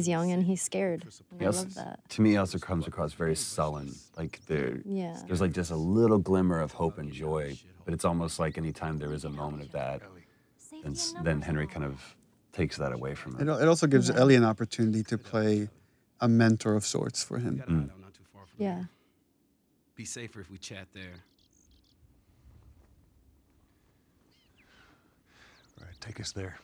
young and he's scared. And I love that. To me, he also comes across very sullen. Like Yeah. there's like just a little glimmer of hope and joy, but it's almost like anytime there is a moment of that, then Henry kind of takes that away from It her. also gives Ellie an opportunity to play a mentor of sorts for him. Not too far from Yeah. here. Be safer if we chat there. All right, take us there.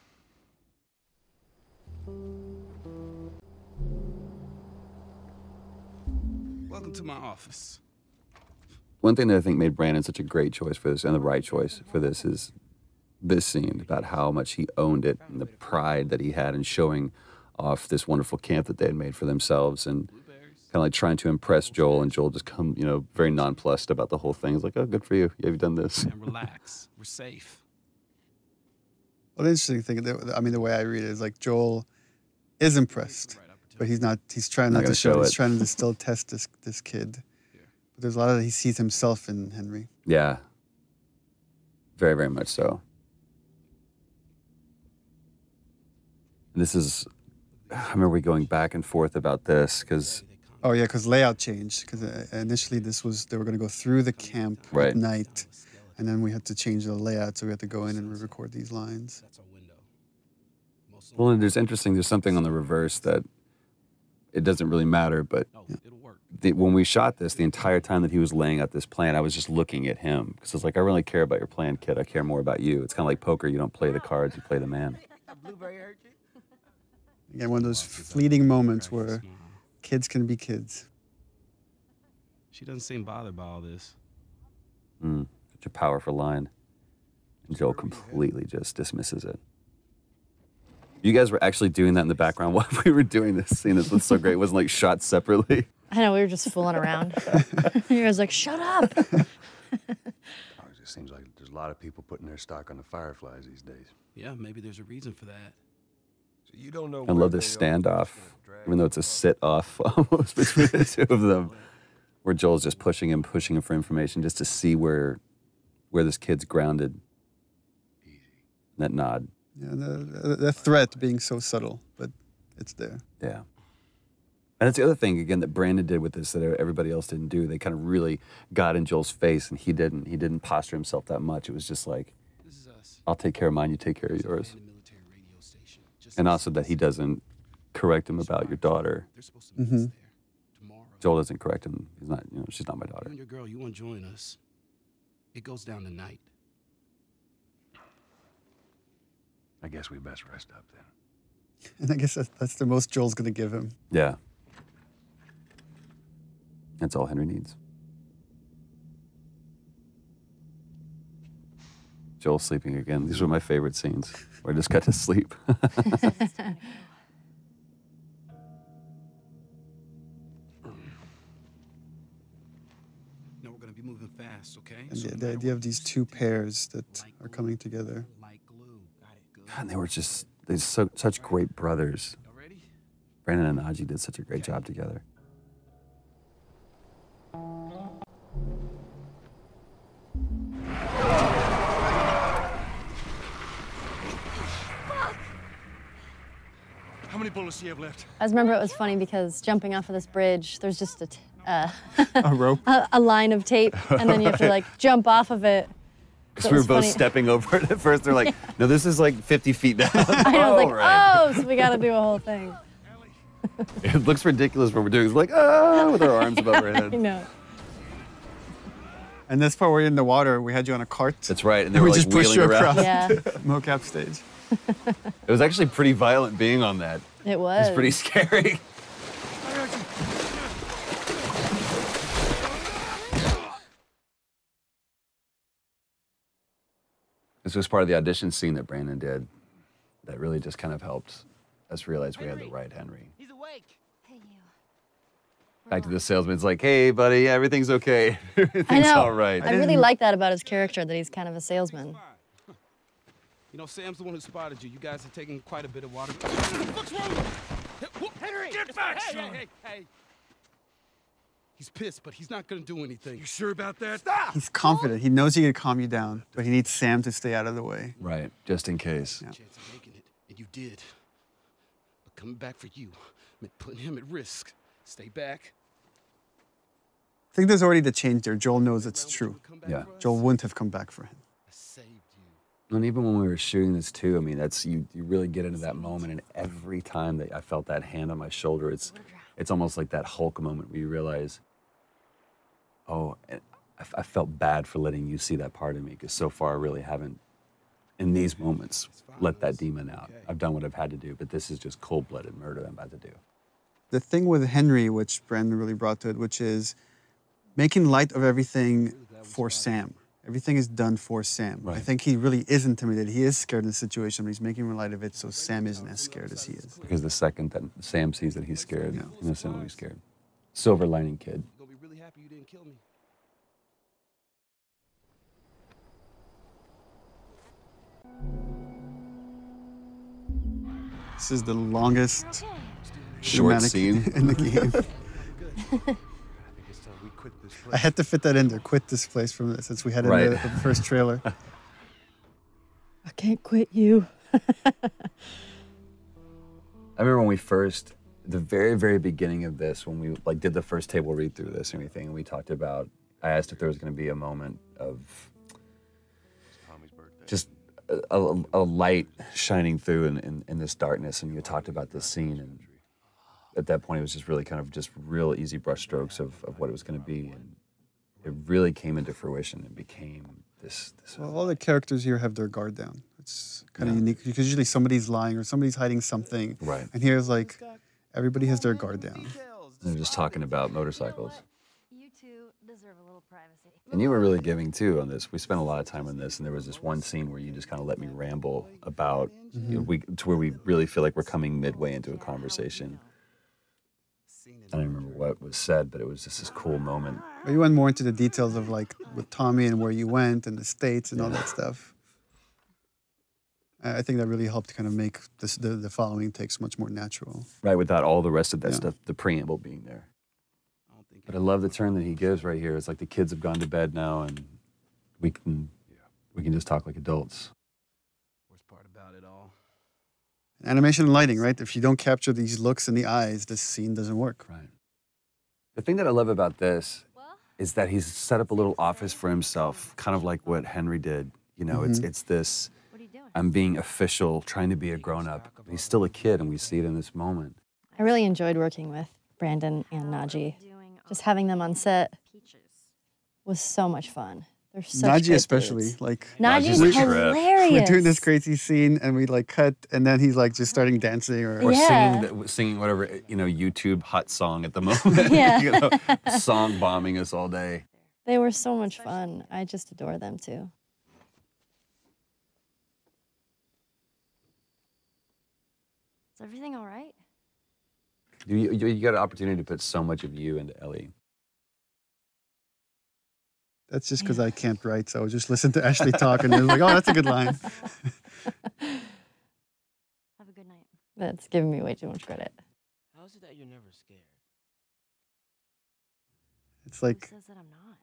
Welcome to my office. One thing that I think made Brandon such a great choice for this, and the right choice for this, is this scene about how much he owned it and the pride that he had in showing off this wonderful camp that they had made for themselves, and kind of like trying to impress Joel, and Joel just come, very nonplussed about the whole thing. He's like, oh, good for you. Yeah, you've done this. And relax. We're safe. Well, the interesting thing, the way I read it is like Joel is impressed, but he's not. He's trying not to show it. He's trying to still test this kid. But there's a lot of he sees himself in Henry. Yeah. Very, very much so. And this is, I remember we going back and forth about this because. Oh yeah, because layout changed. Because initially they were going to go through the camp at night, and then we had to change the layout, so we had to go in and re-record these lines. Well, and there's something on the reverse that it doesn't really matter, but when we shot this, the entire time that he was laying out this plan, I was just looking at him. Because I was like, I really care about your plan, kid. I care more about you. It's kind of like poker. You don't play the cards, you play the man. Again, one of those fleeting moments where kids can be kids. She doesn't seem bothered by all this. Such a powerful line. And Joel completely just dismisses it. You guys were actually doing that in the background while we were doing this scene. This was so great. It wasn't like shot separately. I know, we were just fooling around. You guys like, shut up. It just seems like there's a lot of people putting their stock on the Fireflies these days. Yeah, maybe there's a reason for that. So you don't know. I love this standoff, even though it's a sit-off almost between the two of them, where Joel's just pushing him for information just to see where this kid's grounded. Easy. That nod. Yeah, the threat being so subtle, but it's there. Yeah. And that's the other thing, again, that Brandon did with this that everybody else didn't do. They kind of really got in Joel's face, and he didn't. He didn't posture himself that much. It was just like, I'll take care of mine, you take care of yours. And also that he doesn't correct him about your daughter. Mm-hmm. Joel doesn't correct him. He's not, she's not my daughter. You and your girl, you want to join us? It goes down tonight. I guess we best rest up then. And I guess that's the most Joel's going to give him. Yeah. That's all Henry needs. Joel sleeping again. These were my favorite scenes where I just got to sleep. fast, okay? And the idea of these two pairs that are coming together. God, and they were just such great brothers. Brandon and Najee did such a great job together. How many bullets do you have left? I just remember it was funny because jumping off of this bridge, there's just A rope? a line of tape, and then you have to like jump off of it. Because we were both stepping over it at first. They're like, no, this is like 50 feet down. I was like, so we got to do a whole thing. It looks ridiculous what we're doing. It's like, with our arms above our head. I know. And this part where you're in the water, we had you on a cart. That's right, and they we were like just pushed wheeling you around. across Yeah. the mocap stage. It was actually pretty violent being on that. It was. It was pretty scary. This was part of the audition scene that Brandon did that really just kind of helped us realize we had the right Henry. He's awake. Hey, you. Back to the salesman, it's like, hey, buddy, everything's okay. I Everything's know. all right. I really like that about his character, that he's kind of a salesman. You know, Sam's the one who spotted you. You guys are taking quite a bit of water. What's wrong with you? Henry! Get back, son! Hey. He's pissed, but he's not gonna do anything. You sure about that? Stop! He's confident. He knows he can calm you down, but he needs Sam to stay out of the way. Right, just in case. Yeah. Chance of making it, and you did. But coming back for you meant putting him at risk. Stay back. I think there's already the change there. Joel knows it's true. Yeah. Joel wouldn't have come back for him. I saved you. And even when we were shooting this too, I mean, that's you really get into that moment, and every time that I felt that hand on my shoulder, it's almost like that Hulk moment where you realize, oh, I felt bad for letting you see that part of me, because so far I really haven't, in these moments, let that demon out. I've done what I've had to do, but this is just cold-blooded murder I'm about to do. The thing with Henry, which Brandon really brought to it, which is making light of everything for Sam. Everything is done for Sam. Right. I think he really is intimidated. He is scared in the situation, but he's making light of it so Sam isn't as scared as he is. Because the second that Sam sees that he's scared, Sam will be scared. Silver lining kid. You're gonna be really happy you didn't kill me. This is the longest Short dramatic scene. in the game. I had to fit that in there. Quit this place from this, since we had it in the first trailer. I can't quit you. I remember when we first, the very, very beginning of this, when we like did the first table read through this and everything, and we talked about, I asked if there was going to be a moment of just a light shining through in this darkness, and you talked about this scene, and at that point it was just really kind of just real easy brush strokes of what it was going to be, and it really came into fruition and became this Well, all the characters here have their guard down. It's kind of unique, because usually somebody's lying or somebody's hiding something. Right. And here's like, everybody has their guard down. They're just talking about motorcycles. You two deserve a little privacy. And you were really giving too on this. We spent a lot of time on this, and there was this one scene where you just kind of let me ramble about, you know, to where we really feel like we're coming midway into a conversation. I don't remember what was said, but it was just this cool moment. But you went more into the details of like with Tommy and where you went and the States and all that stuff. I think that really helped kind of make this, the following takes much more natural. Right, without all the rest of that stuff, the preamble being there. But I love the turn that he gives right here. It's like the kids have gone to bed now, and we can just talk like adults. Worst part about it all. Animation and lighting, right? If you don't capture these looks in the eyes, this scene doesn't work. Right. The thing that I love about this is that he's set up a little office for himself, kind of like what Henry did. You know, it's this, I'm being official, trying to be a grown-up. But he's still a kid, and we see it in this moment. I really enjoyed working with Brandon and Najee. Just having them on set was so much fun. They're such Najee great especially, dudes. like Najee's hilarious. We're doing this crazy scene, and we like cut, and then he's like just starting dancing or Singing whatever, you know, YouTube hot song at the moment. Yeah. You know, song bombing us all day. They were so much fun. I just adore them too. Is everything all right? You got an opportunity to put so much of you into Ellie. That's just because I can't write, so I just listen to Ashley talk and then like, oh, that's a good line. Have a good night. That's giving me way too much credit. How is it that you're never scared? It's like Who says that I'm not?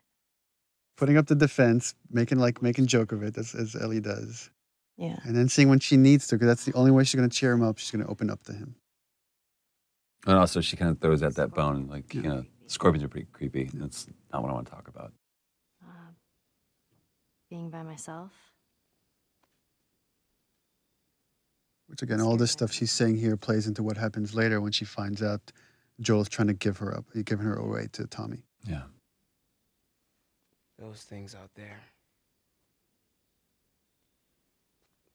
putting up the defense, making joke of it, as Ellie does. Yeah. And then seeing when she needs to, because that's the only way she's going to cheer him up. She's going to open up to him. And also, she kind of throws out that bone, like, Yeah. you know, scorpions are pretty creepy. That's not what I want to talk about. Being by myself. Which again, all this stuff she's saying here plays into what happens later when she finds out Joel's trying to give her up, giving her away to Tommy. Yeah. Those things out there.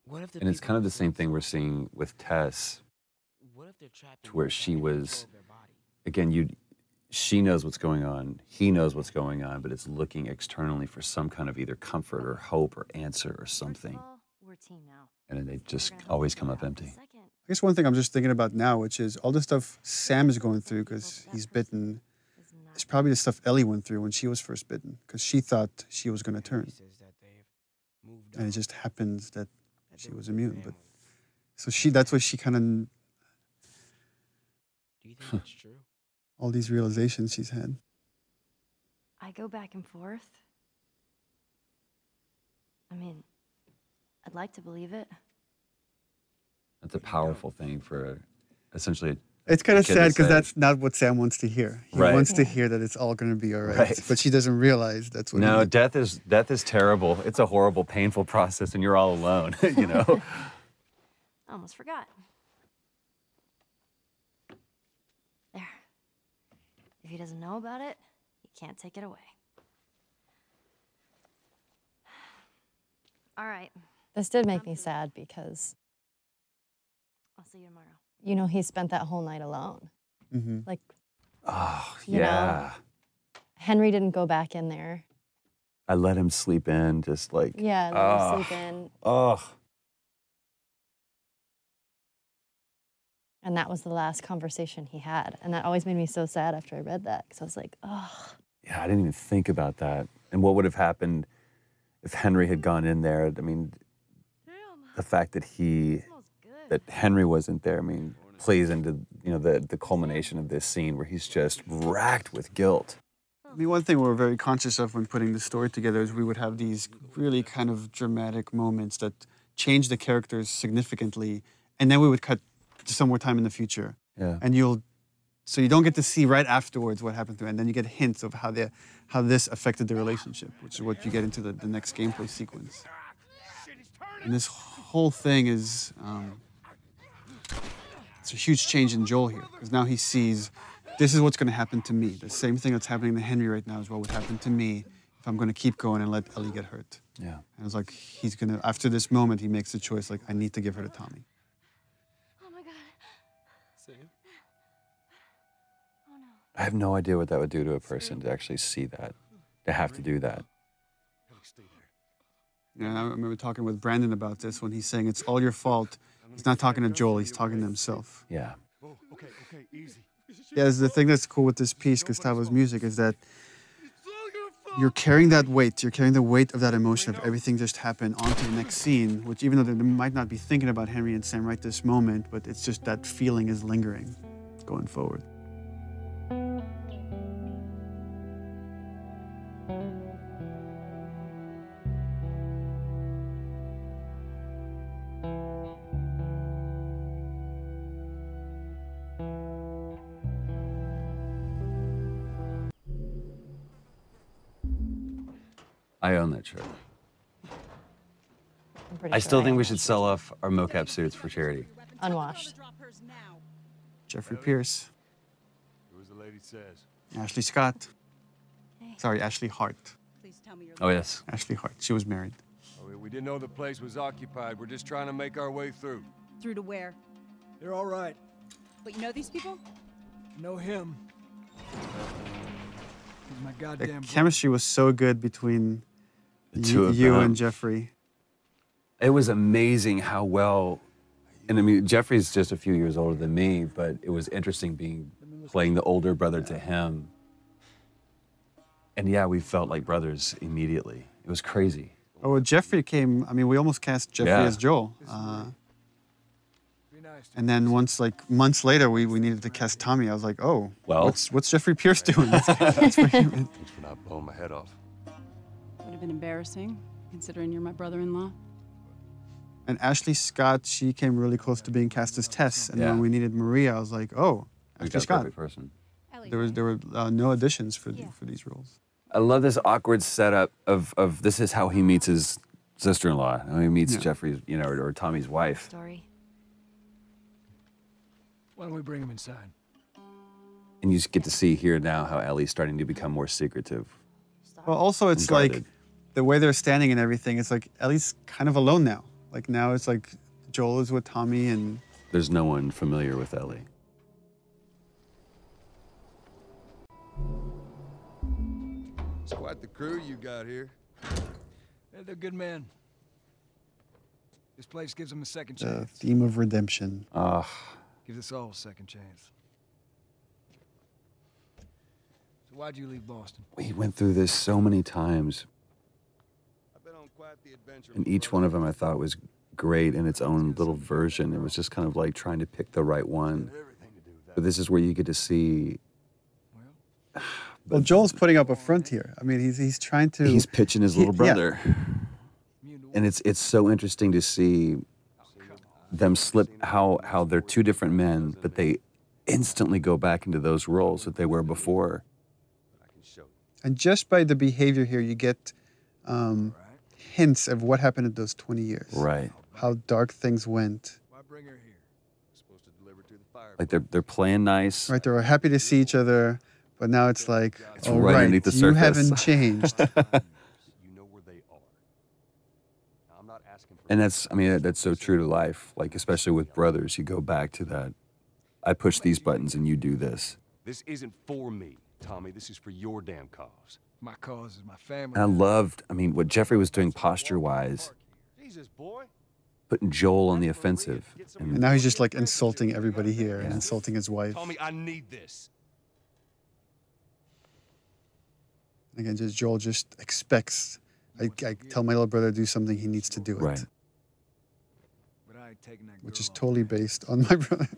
What if the And it's people kind of who the same live thing we're seeing with Tess, What if they're trapped to in where your she body and was, control their body? again, she knows what's going on, he knows what's going on, but it's looking externally for some kind of either comfort or hope or answer or something. First of all, we're a team now. And then they just We're gonna help always each come other up out. empty. Second, I guess one thing I'm just thinking about now, which is all the stuff Sam is going through because he's bitten, is not is probably the stuff Ellie went through when she was first bitten, because she thought she was going to Henry turn. says that they've moved And it on, just happens that that she they was were immune. But family. so that's what she kind of, Do you think that's true? all these realizations she's had. I go back and forth. I mean, I'd like to believe it. That's a powerful thing for essentially. It's kind of kid to sad because say. that's not what Sam wants to hear. He Right. wants to Yeah. hear that it's all going to be all right. Right. But she doesn't realize that's what No, he death is terrible. It's a horrible, painful process, and you're all alone. You know. I almost forgot. There. If he doesn't know about it, he can't take it away. All right. This did make me sad because, I'll see you tomorrow. you know, he spent that whole night alone. Mm-hmm. Like, Oh You know. yeah. Henry didn't go back in there. I let him sleep in, just like. Yeah, let Oh. him sleep in. Oh. And that was the last conversation he had. And that always made me so sad after I read that. Because I was like, oh. Yeah, I didn't even think about that. And what would have happened if Henry had gone in there? I mean, the fact that Smells good. that Henry wasn't there, I mean, plays into, you know, the culmination of this scene where he's just racked with guilt. I mean, one thing we're very conscious of when putting the story together is we would have these really kind of dramatic moments that change the characters significantly, and then we would cut to some more time in the future. Yeah. And so you don't get to see right afterwards what happened to it, and then you get hints of how this affected the relationship, which is what you get into the next gameplay sequence. And this whole thing is, it's a huge change in Joel here, because now he sees, this is what's going to happen to me. The same thing that's happening to Henry right now is what would happen to me if I'm going to keep going and let Ellie get hurt. Yeah. And it's like, he's going to, after this moment, he makes the choice, like, I need to give her to Tommy. Oh my god. Sam? Oh no. I have no idea what that would do to a person to actually see that, to have to do that. Stay there. Yeah, I remember talking with Brandon about this when he's saying it's all your fault. He's not talking to Joel, he's talking to himself. Yeah. Oh, okay, easy. Yeah, the thing that's cool with this piece, Gustavo's music, is that you're carrying that weight. You're carrying the weight of that emotion of everything just happened onto the next scene, which even though they might not be thinking about Henry and Sam right this moment, but it's just that feeling is lingering going forward. I own that shirt. I'm pretty I sure still think own we it. should sell off our mocap suits for charity. Unwashed. Jeffrey Pierce, Who as the lady says. Ashley Scott. Sorry, Ashley Hart. Oh, yes. Ashley Hart. She was married. Oh, we didn't know the place was occupied. We're just trying to make our way through. Through to where? They're all right. But you know these people? Know him. He's my The goddamn chemistry was so good between The two of you them. and Jeffrey. It was amazing how well, and I mean, Jeffrey's just a few years older than me, but it was interesting playing the older brother to him And yeah, we felt like brothers immediately. It was crazy. Oh, well, Jeffrey came. I mean, we almost cast Jeffrey as Joel. And then once, like months later, we needed to cast Tommy. I was like, oh, well, what's Jeffrey Pierce doing? That's Thanks for not blowing my head off. Would have been embarrassing, considering you're my brother-in-law. And Ashley Scott, she came really close to being cast as Tess. And when we needed Maria, I was like, oh, Ashley Scott. Person. There were no auditions for these roles. I love this awkward setup of this is how he meets his sister-in-law. How he meets Jeffrey's, you know, or Tommy's wife. Story. Why don't we bring him inside? And you just get to see here now how Ellie's starting to become more secretive. Well, also it's like the way they're standing and everything. It's like Ellie's kind of alone now. Like now it's like Joel is with Tommy and there's no one familiar with Ellie. It's quite the crew you got here. Yeah, they're good men. This place gives them a second the chance. theme of redemption. Gives us all a second chance. So why'd you leave Boston? We went through this so many times. I've been on quite the adventure. And each one of them I thought was great in its own little version. It was just kind of like trying to pick the right one. But this is where you get to see. Well, Joel's putting up a front here. I mean, he's trying to. He's pitching his little brother. And it's so interesting to see them slip how they're two different men, but they instantly go back into those roles that they were before. And just by the behavior here, you get hints of what happened in those 20 years. Right. How dark things went. Why bring her here? Supposed to deliver to the fire. Like they're playing nice. Right, they were happy to see each other, but now it's like, It's oh, right right, underneath the you surface. haven't changed. You know where they are. Now, I'm not asking for. And that's, I mean, that's so true to life. Like, especially with brothers, you go back to that. I push these buttons and you do this. This isn't for me, Tommy. This is for your damn cause. My cause is my family. And I loved, I mean, what Jeffrey was doing posture-wise, Jesus, boy. putting Joel on the offensive. And now he's just like insulting everybody here and insulting his wife. Tommy, I need this. Again, just Joel just expects. I tell my little brother to do something, he needs to do it. Right. But I ain't taking that Which girl is on. totally based on my brother.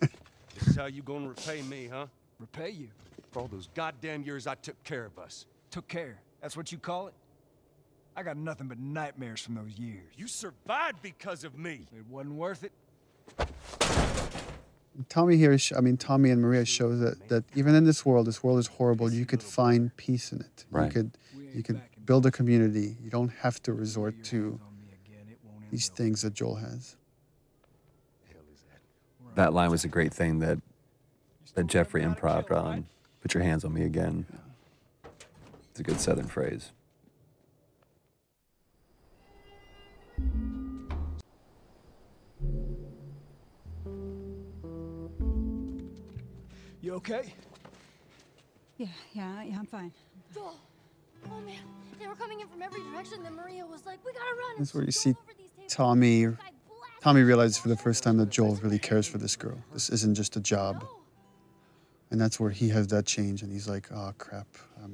This is how you gonna repay me, huh? Repay you. For all those goddamn years I took care of us. Took care. That's what you call it? I got nothing but nightmares from those years. You survived because of me. It wasn't worth it. Tommy here, Tommy and Maria shows that even in this world is horrible, you could find peace in it. Right. You could build a community. You don't have to resort to these things that Joel has. That line was a great thing that Jeffrey improv'd on. Put your hands on me again. It's a good Southern phrase. You okay? Yeah, I'm fine. Joel! Oh man, they were coming in from every direction. Then Maria was like, "We gotta run." That's where you see Tommy realizes for the first time that Joel really cares for this girl. This isn't just a job. And that's where he has that change, and he's like, oh, crap. I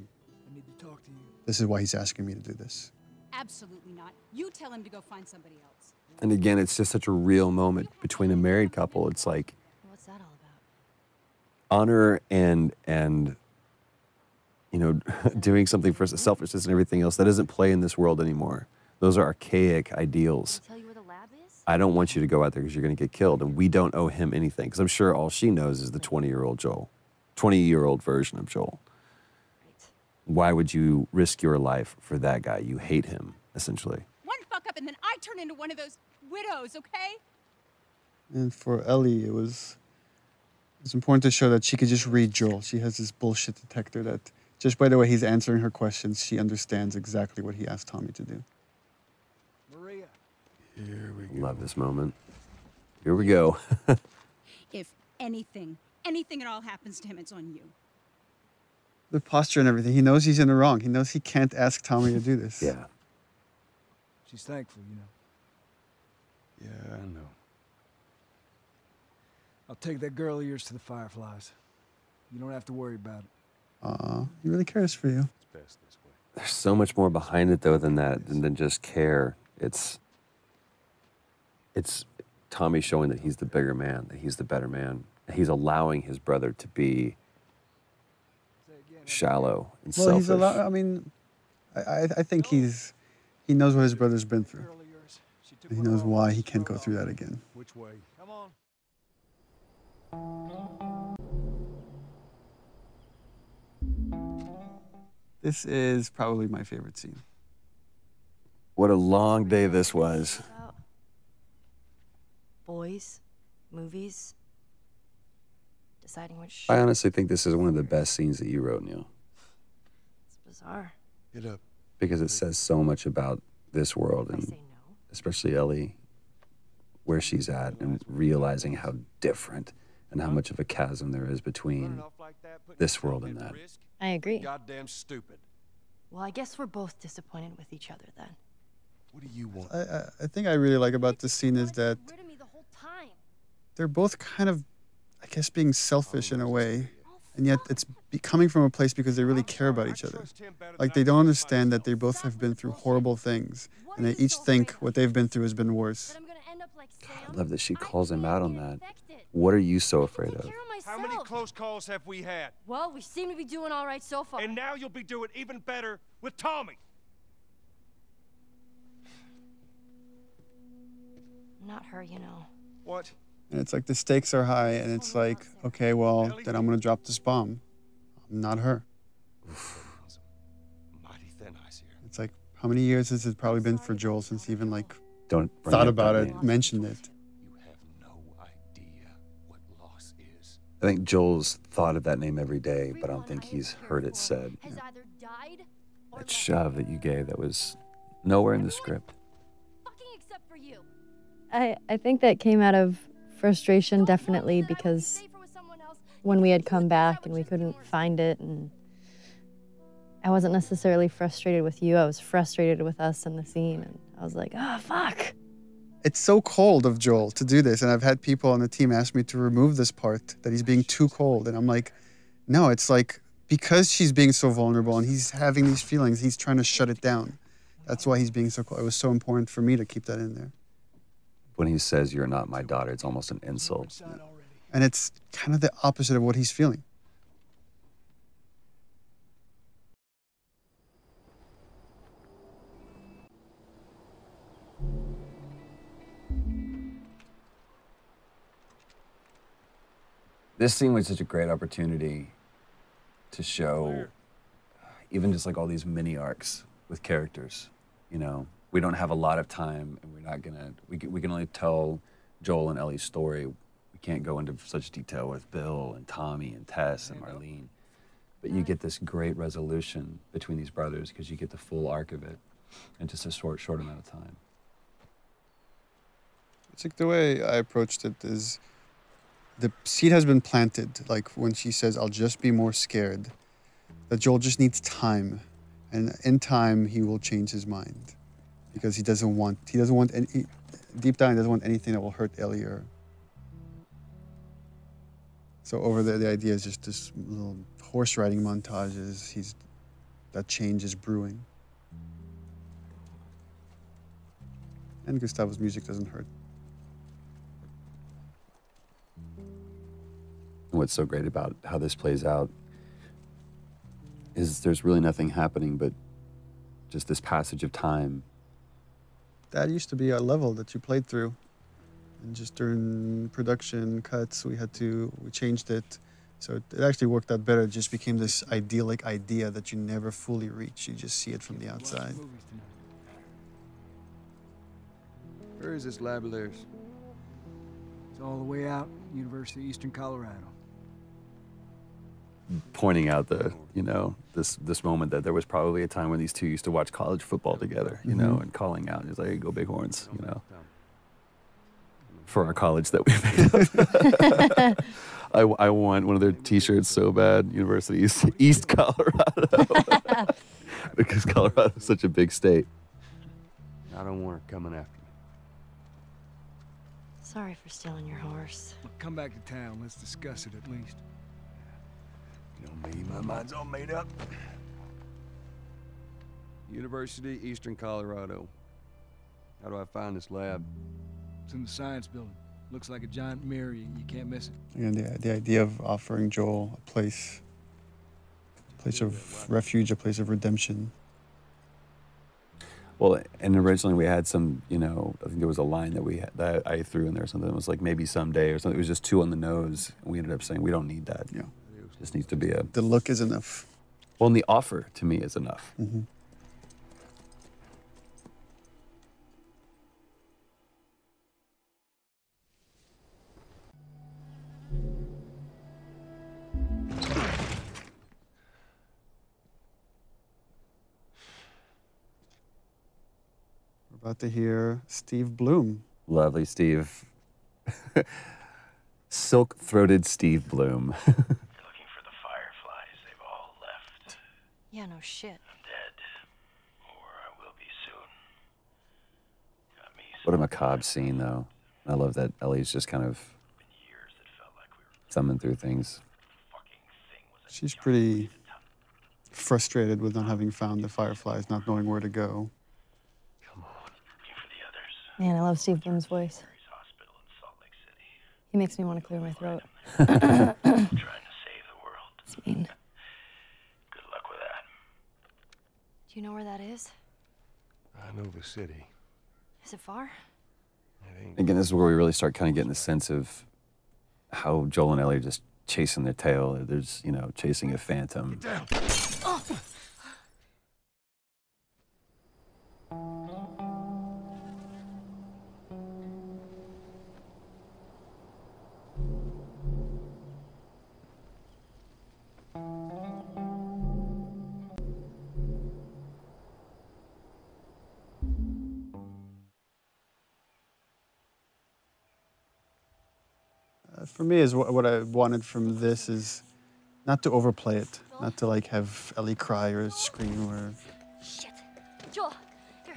need to talk to you. This is why he's asking me to do this. Absolutely not. You tell him to go find somebody else. And again, it's just such a real moment between a married couple. It's like What's that all about? honor and you know, doing something for selfishness and everything else, that doesn't play in this world anymore. Those are archaic ideals. Tell you where the lab is? I don't want you to go out there because you're going to get killed, and we don't owe him anything. Because I'm sure all she knows is the 20-year-old Joel, 20-year-old version of Joel. Why would you risk your life for that guy? You hate him, essentially. One fuck up and then I turn into one of those widows, okay? And for Ellie, it's important to show that she could just read Joel. She has this bullshit detector that, just by the way he's answering her questions, she understands exactly what he asked Tommy to do. Maria. Here we go. Love this moment. Here we go. If anything at all happens to him, it's on you. The posture and everything. He knows he's in the wrong. He knows he can't ask Tommy to do this. Yeah. She's thankful, you know. Yeah, I know. I'll take that girl of yours to the Fireflies. You don't have to worry about it. He really cares for you. It's best this way. There's so much more behind it though than that, than just care. It's Tommy showing that he's the bigger man, that he's the better man. He's allowing his brother to be shallow and selfish. I mean, I think he knows what his brother's been through. And he knows why he can't go through that again. Which way? Come on. This is probably my favorite scene. What a long day this was. Boys, movies, deciding which. I honestly think this is one of the best scenes that you wrote, Neil. It's bizarre. Get up. Because it says so much about this world, and especially Ellie, where she's at, and realizing how different and how much of a chasm there is between this world and that. I agree. Goddamn stupid. Well, I guess we're both disappointed with each other then. What do you want? I think I really like about this scene is that they're both kind of, I guess, being selfish in a way, and yet it's coming from a place because they really care about each other. Like, they don't understand that they both have been through horrible things, and they each think what they've been through has been worse. I love that she calls him out on that. What are you so afraid of? How many close calls have we had? Well, we seem to be doing all right so far. And now you'll be doing even better with Tommy. Not her, you know. What? And it's like the stakes are high, and it's like, okay, well, then I'm gonna drop this bomb. I'm not her. Mighty thin ice here. It's like, how many years has it probably been for Joel since he even like Don't thought about it, mentioned it? You have no idea what loss is. I think Joel's thought of that name every day, but I don't think he's heard it said. Has either died or That shove that you gave that was nowhere in the script. fucking except for you. I think that came out of frustration, definitely, because when we had come back and we couldn't find it, and I wasn't necessarily frustrated with you, I was frustrated with us in the scene, and I was like, oh, fuck. It's so cold of Joel to do this, and I've had people on the team ask me to remove this part, that he's being too cold, and I'm like, no, it's like, because she's being so vulnerable and he's having these feelings, he's trying to shut it down. That's why he's being so cold. It was so important for me to keep that in there. When he says, "You're not my daughter," it's almost an insult. And it's kind of the opposite of what he's feeling. This scene was such a great opportunity to show even just like all these mini arcs with characters. You know, we don't have a lot of time, and we're not gonna, we can only tell Joel and Ellie's story. We can't go into such detail with Bill and Tommy and Tess and Marlene. But you get this great resolution between these brothers because you get the full arc of it in just a short amount of time. It's like the way I approached it is the seed has been planted. Like when she says, I'll just be more scared, that Joel just needs time. And in time, he will change his mind because he doesn't want any, deep down, he doesn't want anything that will hurt Ellie or. So over there, the idea is just this little horse riding montages. That change is brewing. And Gustavo's music doesn't hurt. What's so great about how this plays out is there's really nothing happening but just this passage of time. That used to be a level that you played through. And just during production cuts, we changed it. So it actually worked out better. It just became this idyllic idea that you never fully reach. You just see it from the outside. Where is this lab of theirs? It's all the way out, University of Eastern Colorado. Pointing out this moment that there was probably a time when these two used to watch college football together, you know, and calling out. It's like, hey, go Bighorns, you know, for our college that we made up. I want one of their T-shirts so bad, University East Colorado, because Colorado is such a big state. I don't want her coming after me. Sorry for stealing your horse. Well, come back to town. Let's discuss it at least. You know me, my mind's all made up. University, Eastern Colorado. How do I find this lab? It's in the science building. Looks like a giant mirror. You can't miss it. Again, the idea of offering Joel a place of refuge, a place of redemption. Well, and originally we had some, you know, I think there was a line that I threw in there or something. It was like maybe someday or something. It was just too on the nose. And we ended up saying we don't need that. Yeah. It just needs to be a... The look is enough. Well, and the offer to me is enough. Mm-hmm. About to hear Steve Bloom. Lovely Steve. Silk-throated Steve Bloom. You're looking for the fireflies. They've all left. Yeah, no shit. I'm dead. Or I will be soon. Got me What a macabre scene, though. I love that Ellie's just kind of thumbing through things. She's pretty frustrated with not having found the fireflies, not knowing where to go. Man, I love Steve Bloom's voice. He makes me want to clear my throat. trying to save the world. It's mean. Good luck with that. Do you know where that is? I know the city. Is it far? Again, this is where we really start kind of getting the sense of how Joel and Ellie are just chasing their tail. There's, you know, chasing a phantom. Oh. For me, is what I wanted from this is not to overplay it, not to like have Ellie cry or scream or. Shit, Joel. Here.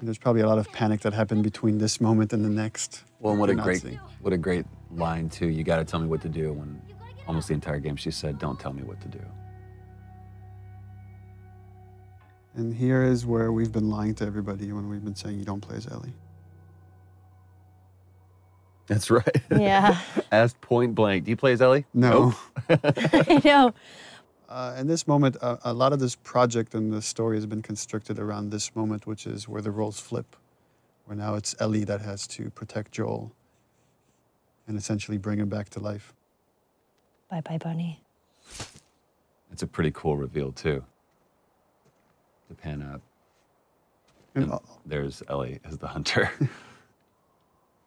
There's probably a lot of panic that happened between this moment and the next. Well, and what You're a great line too. You got to tell me what to do. When almost the entire game she said, "Don't tell me what to do." And here is where we've been lying to everybody when we've been saying you don't play as Ellie. That's right. Yeah. Asked point blank. Do you play as Ellie? No. Nope. I know. In this moment, a lot of this project and the story has been constructed around this moment, which is where the roles flip, where now it's Ellie that has to protect Joel and essentially bring him back to life. Bye-bye, Bunny. It's a pretty cool reveal too. To pan up. And there's Ellie as the hunter.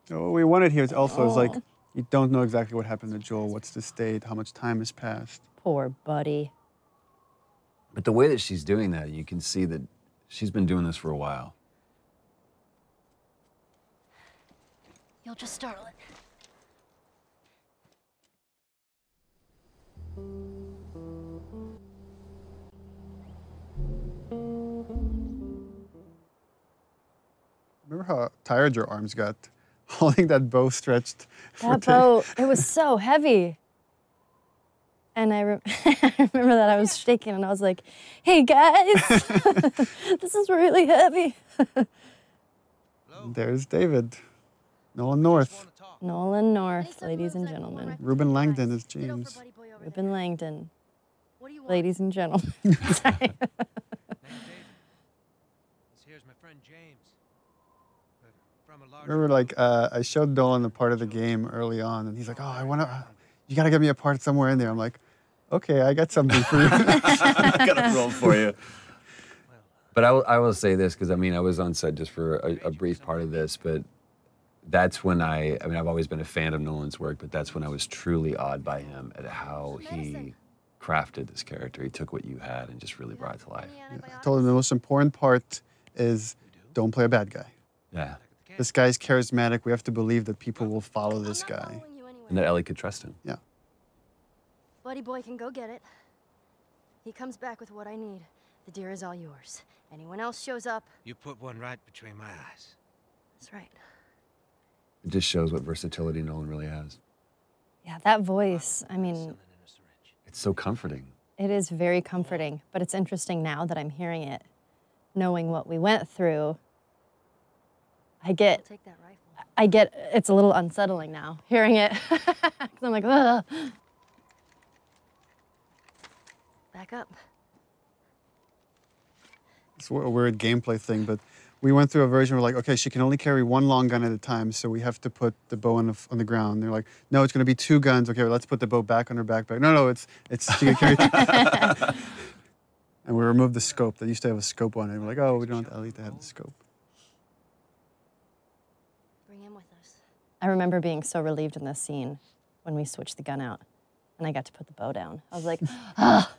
What we wanted here is also is like, you don't know exactly what happened to Joel, what's the state, how much time has passed. Poor buddy. But the way that she's doing that, you can see that she's been doing this for a while. You'll just startle it. Remember how tired your arms got? Holding that bow stretched. That bow, it was so heavy. And I remember that I was shaking and I was like, hey guys, this is really heavy. There's David. Nolan North. Nolan North, ladies and gentlemen. Ruben Langdon is James. Ruben Langdon, ladies and gentlemen. Sorry. Here's my friend James. Remember, like, I showed Nolan a part of the game early on, and he's like, oh, you gotta get me a part somewhere in there. I'm like, okay, I got something for you. I got a role for you. But I will say this, because I mean, I was on set just for a brief part of this, but that's when I mean, I've always been a fan of Nolan's work, but that's when I was truly awed by him at how he crafted this character. He took what you had and just really brought it to life. Yeah. I told him the most important part is don't play a bad guy. Yeah. This guy's charismatic. We have to believe that people will follow this guy. And that Ellie could trust him. Yeah. Buddy boy can go get it. He comes back with what I need. The deer is all yours. Anyone else shows up... You put one right between my eyes. That's right. It just shows what versatility Nolan really has. Yeah, that voice, I mean... It's so comforting. It is very comforting, but it's interesting now that I'm hearing it, knowing what we went through. I get, it's a little unsettling now, hearing it. 'Cause I'm like, ugh. Back up. It's a weird gameplay thing, but we went through a version where like, okay, she can only carry one long gun at a time, so we have to put the bow on the ground. They're like, no, it's going to be 2 guns. Okay, well, let's put the bow back on her backpack. No, it's she can carry. And we removed the scope. They used to have a scope on it. We're like, oh, we don't want Ellie to have the scope. Bring him with us. I remember being so relieved in this scene when we switched the gun out and I got to put the bow down. I was like, ah.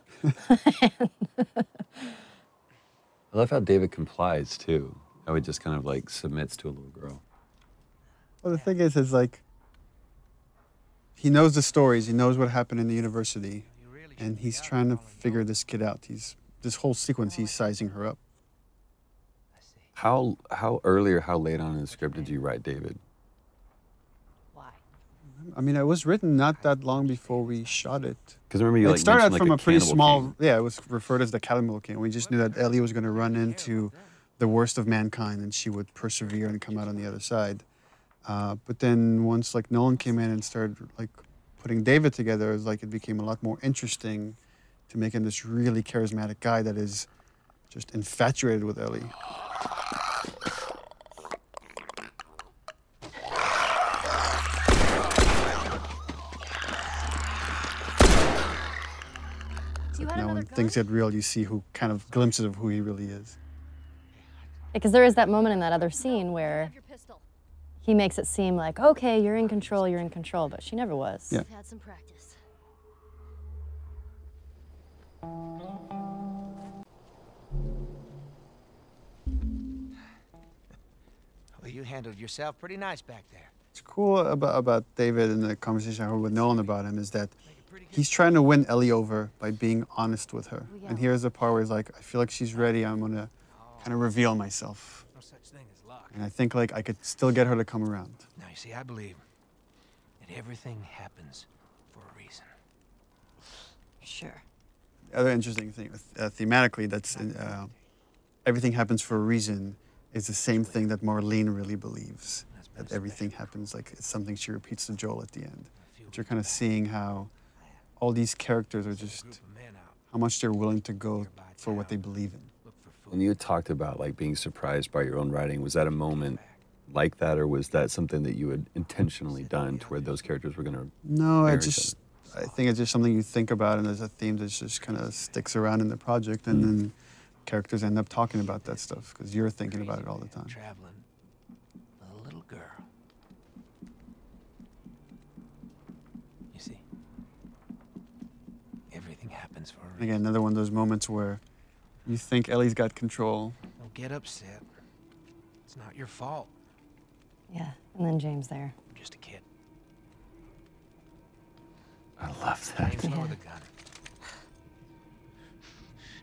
I love how David complies too. How he just kind of like submits to a little girl. Well, the thing is like, he knows the stories. He knows what happened in the university, and he's trying to figure this kid out. This whole sequence, he's sizing her up. How early or how late on in the script did you write David? I mean, it was written not that long before we shot it. Because remember you it like started out mentioned, from like, a pretty Cannibal small, King. yeah, it was referred as the Cannibal King. We just knew that Ellie was going to run into the worst of mankind and she would persevere and come out on the other side. But then once like Nolan came in and started like putting David together, it was like it became a lot more interesting to make him this really charismatic guy that is just infatuated with Ellie. Now when things get real, you see who kind of glimpses of who he really is. Because there is that moment in that other scene where he makes it seem like, okay, you're in control, but she never was. Yeah. We've had some practice. Well, you handled yourself pretty nice back there. What's cool about David and the conversation I had with Nolan about him is that he's trying to win Ellie over by being honest with her. And here's the part where he's like, I feel like she's ready. I'm going to kind of reveal myself. No such thing as luck. And I think like I could still get her to come around. Now, you see, I believe that everything happens for a reason. Sure. The other interesting thing, thematically, that's everything happens for a reason is the same thing that Marlene really believes. That everything happens like it's something she repeats to Joel at the end. But you're kind of seeing how all these characters are just, how much they're willing to go for what they believe in. When you talked about like being surprised by your own writing, was that a moment like that, or was that something that you had intentionally done to where those characters were going to? No, I think it's just something you think about, and there's a theme that just kind of sticks around in the project, and then characters end up talking about that stuff because you're thinking about it all the time. Traveling with a little girl. You see, everything happens for a reason. Again, another one of those moments where you think Ellie's got control. Don't get upset. It's not your fault. Yeah, and then James there. I'm just a kid. I love that. James, lower the gun.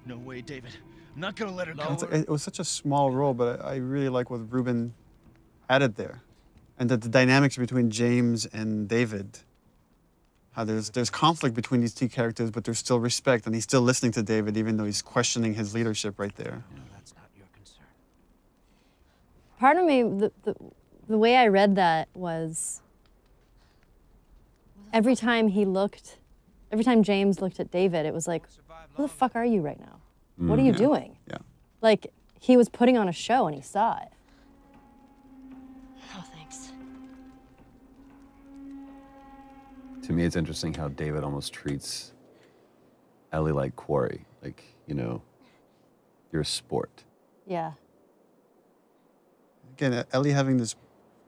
No way, David. I'm not gonna let her go. It was such a small role, but I really like what Ruben added there. And that the dynamics between James and David, how there's conflict between these two characters, but there's still respect, and he's still listening to David, even though he's questioning his leadership right there. No, that's not your concern. Part of me, the way I read that was every time James looked at David, it was like, who the fuck are you right now? What are you doing? Yeah. Like, he was putting on a show and he saw it. Oh, thanks. To me, it's interesting how David almost treats Ellie like quarry. Like, you know, you're a sport. Yeah. Again, Ellie having this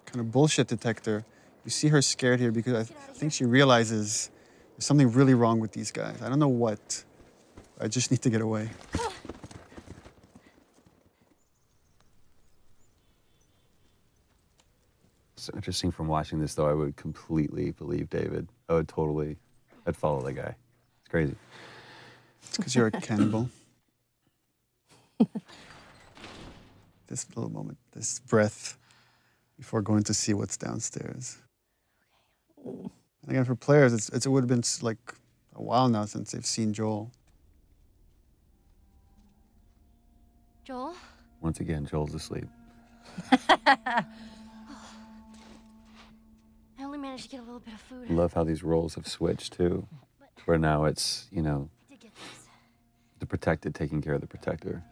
kind of bullshit detector, you see her scared here because I think she realizes there's something really wrong with these guys. I don't know what. I just need to get away. It's interesting from watching this, though. I would completely believe David. I'd follow the guy. It's crazy. It's because you're a cannibal. This little moment, this breath before going to see what's downstairs. And again, for players, it would have been like a while now since they've seen Joel. Joel? Once again, Joel's asleep. I only managed to get a little bit of food. I love how these roles have switched too, where now it's, you know, the protected taking care of the protector.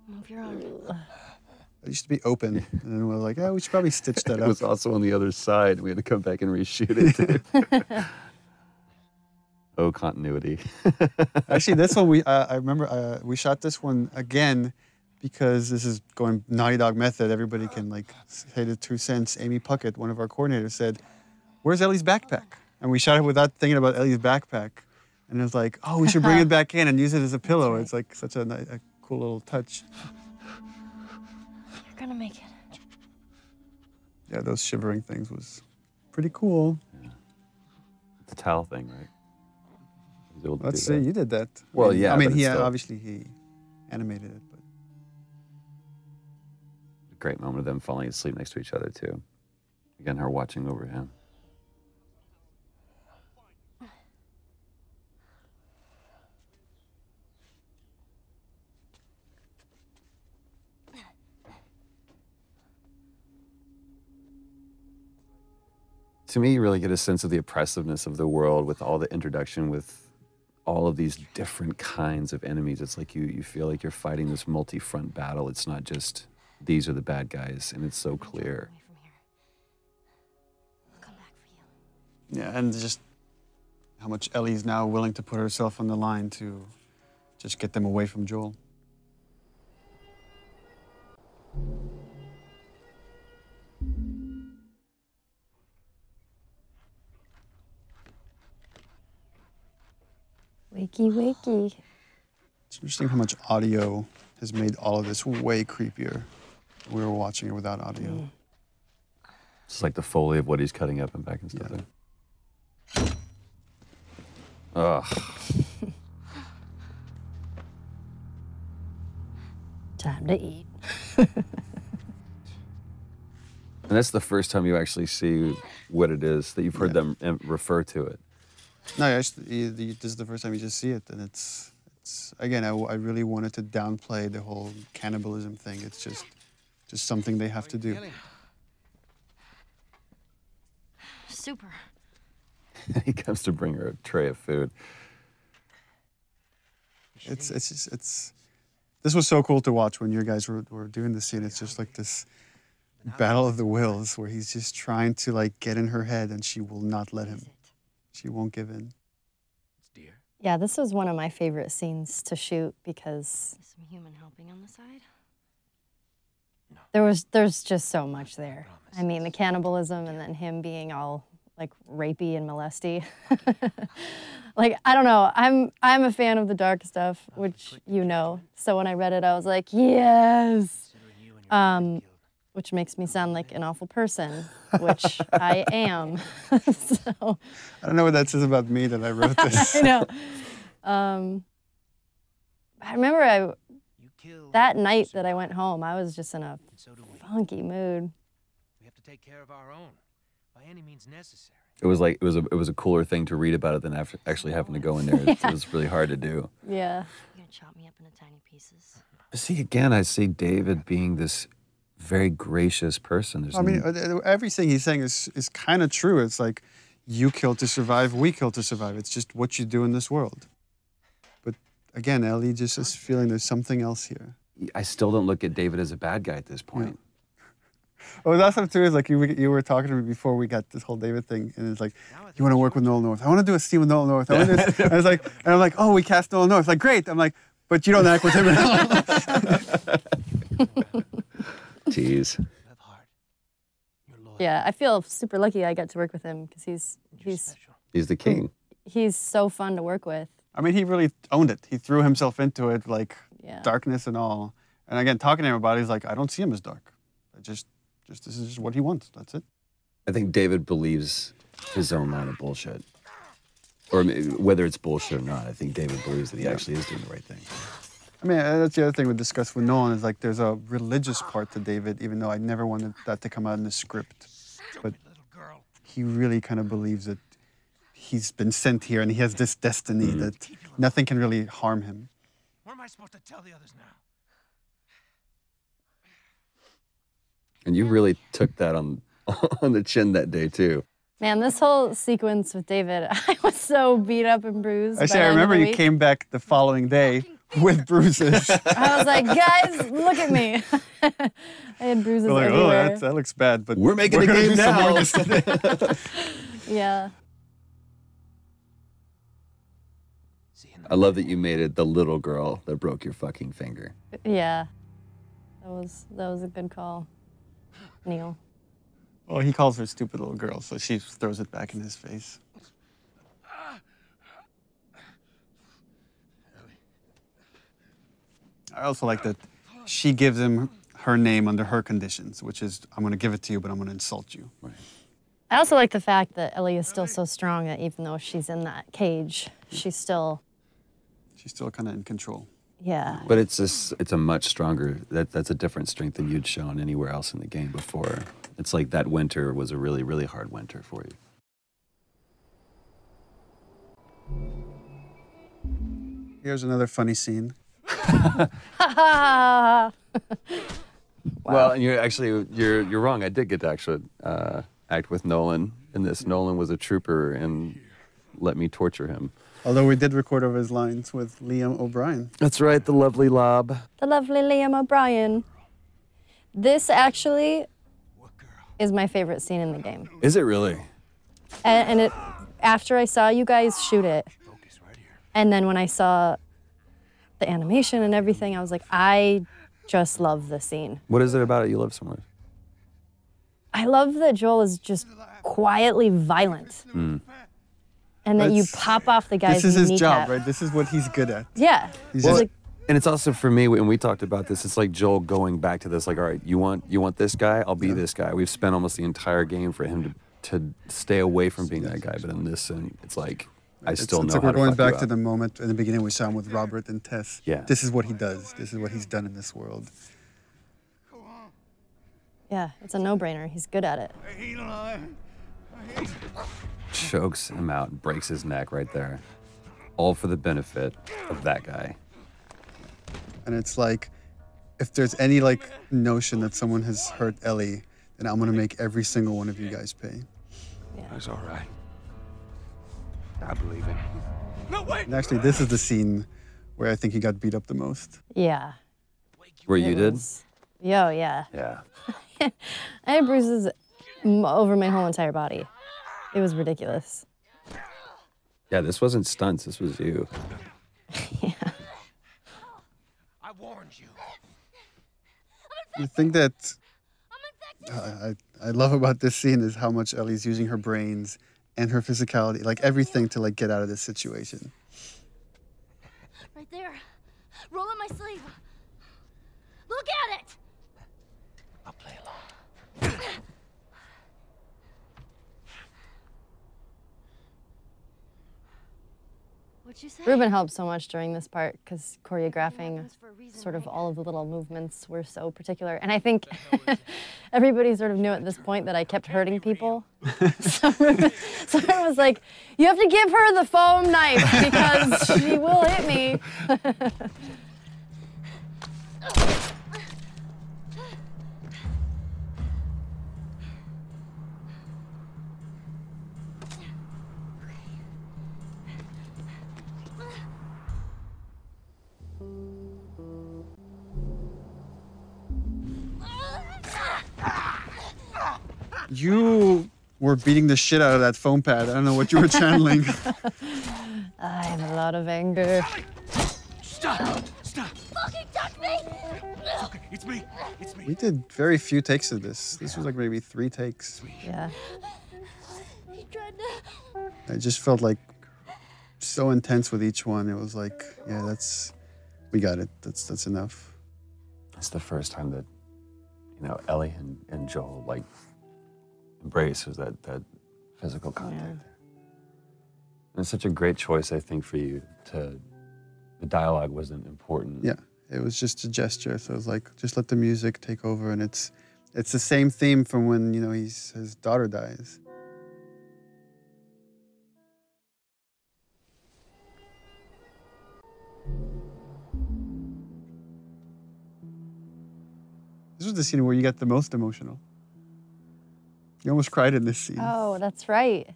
Move your arm. It used to be open, and then we were like, oh, we should probably stitch that up. It was also on the other side. We had to come back and reshoot it too. Oh, continuity. Actually, this one, I remember we shot this one again because this is going Naughty Dog method. Everybody can like say the 2 cents. Amy Puckett, one of our coordinators, said, where's Ellie's backpack? And we shot it without thinking about Ellie's backpack. And it was like, oh, we should bring it back in and use it as a pillow. Right. It's like such a cool little touch. You're gonna make it. Yeah, those shivering things was pretty cool. Yeah. It's a towel thing, right? Let's see, you did that. Well, yeah. I mean, he obviously he animated it, but a great moment of them falling asleep next to each other too. Again, her watching over him. To me, you really get a sense of the oppressiveness of the world with all the introduction with all of these different kinds of enemies. It's like you feel like you're fighting this multi-front battle. It's not just, these are the bad guys, and it's so clear. Yeah, and just how much Ellie's now willing to put herself on the line to just get them away from Joel. Wakey, wakey. It's interesting how much audio has made all of this way creepier. We were watching it without audio. It's like the Foley of what he's cutting up and back and stuff. Yeah. Ugh. Time to eat. And that's the first time you actually see what it is, that you've heard them refer to it. No, actually, this is the first time you just see it, and it's again, I really wanted to downplay the whole cannibalism thing. It's just something they have to do. Super. He comes to bring her a tray of food. This was so cool to watch when you guys were doing the scene. It's just like this battle of the wills where he's just trying to like get in her head, and she will not let him. She won't give in. Yeah, this was one of my favorite scenes to shoot because some human helping on the side. There's just so much there. I mean, the cannibalism and then him being all like rapey and molesty. Like, I don't know. I'm a fan of the dark stuff, which you know. So when I read it, I was like, yes. Which makes me sound like an awful person, which I am. So I don't know what that says about me that I wrote this. I know. I remember that night that I went home, I was just in a funky mood. We have to take care of our own by any means necessary. It was like it was a cooler thing to read about it than actually having to go in there. It was really hard to do. Yeah. You're gonna chop me up into tiny pieces. See, again, I see David being this very gracious person. I mean, everything he's saying is kind of true. It's like, you kill to survive, we kill to survive. It's just what you do in this world. But again, Ellie just is feeling there's something else here. I still don't look at David as a bad guy at this point. Yeah. Well, that's what too is like you were talking to me before we got this whole David thing, and it's like, you want to work with Nolan North? I want to do a scene with Nolan North. I want to do this. And I'm like, oh, we cast Nolan North. Like, great. I'm like, but you don't act with him at all. Jeez. Yeah, I feel super lucky I got to work with him because he's the king. He's so fun to work with. I mean, he really owned it. He threw himself into it, like darkness and all. And again, talking to him about it, he's like, I don't see him as dark. This is just what he wants. That's it. I think David believes his own line of bullshit. Or whether it's bullshit or not, I think David believes that he actually is doing the right thing. I mean, that's the other thing we discussed with Nolan is like there's a religious part to David, even though I never wanted that to come out in the script. But he really kind of believes that he's been sent here and he has this destiny that nothing can really harm him. I supposed to tell the others now? And you really took that on the chin that day, too. Man, this whole sequence with David, I was so beat up and bruised. I remember you came back the following day with bruises. I was like, guys, look at me. I had bruises We're like, everywhere. oh, that looks bad, but we're making a game now. Yeah. I love that you made it the little girl that broke your fucking finger. Yeah. That was a good call, Neil. Well, he calls her stupid little girl, so she throws it back in his face. I also like that she gives him her name under her conditions, which is, I'm going to give it to you, but I'm going to insult you. Right. I also like the fact that Ellie is still so strong that even though she's in that cage, she's still kind of in control. Yeah. But it's a much stronger, that's a different strength than you'd shown anywhere else in the game before. It's like that winter was a really, really hard winter for you. Here's another funny scene. Wow. Well, and you're wrong. I did get to actually act with Nolan in this. Nolan was a trooper and let me torture him. Although we did record over his lines with Liam O'Brien. That's right, the lovely Lob. The lovely Liam O'Brien. This actually is my favorite scene in the game. Is it really? And it, after I saw you guys shoot it, and then when I saw the animation and everything, I was like, I just love the scene. What is it about it you love so much? I love that Joel is just quietly violent. Mm. And that you pop off the guy's This is his kneecap. job, right? This is what he's good at. Yeah. And it's also for me, and we talked about this, it's like Joel going back to this, like, all right, you want this guy? I'll be this guy. We've spent almost the entire game for him to stay away from being that guy, but in this, and it's like, I still know it's like how we're to going fuck you back up. to the moment in the beginning we saw him with Robert and Tess. Yeah. This is what he does. This is what he's done in this world. Yeah, it's a no-brainer. He's good at it. Chokes him out and breaks his neck right there. All for the benefit of that guy. And it's like, if there's any like notion that someone has hurt Ellie, then I'm gonna make every single one of you guys pay. Yeah. That's all right. I believe him. No, wait! And actually, this is the scene where I think he got beat up the most. Yeah. Where you did? Yo, yeah. Yeah. I had bruises over my whole entire body. It was ridiculous. Yeah, this wasn't stunts, this was you. Yeah. I warned you. The thing that I love about this scene is how much Ellie's using her brains and her physicality, like everything to like get out of this situation. Right there. Roll up my sleeve. Look at it! I'll play along. What'd you say? Ruben helped so much during this part because choreographing sort of all of the little movements were so particular. And I think everybody sort of knew at this point that I kept hurting people. So Ruben was like, you have to give her the foam knife because she will hit me. You were beating the shit out of that foam pad. I don't know what you were channeling. I have a lot of anger. Stop! Stop! Fucking touch me! It's okay. It's me. It's me. We did very few takes of this. This was like maybe 3 takes. Yeah. He tried to... I just felt like so intense with each one. It was like, yeah, we got it. That's enough. It's the first time that, you know, Ellie and Joel, like, embraces that physical contact. Yeah. And it's such a great choice, I think, for you to, the dialogue wasn't important. Yeah, it was just a gesture. So it was like, just let the music take over. And it's the same theme from when, you know, his daughter dies. This was the scene where you got the most emotional. You almost cried in this scene. Oh, that's right.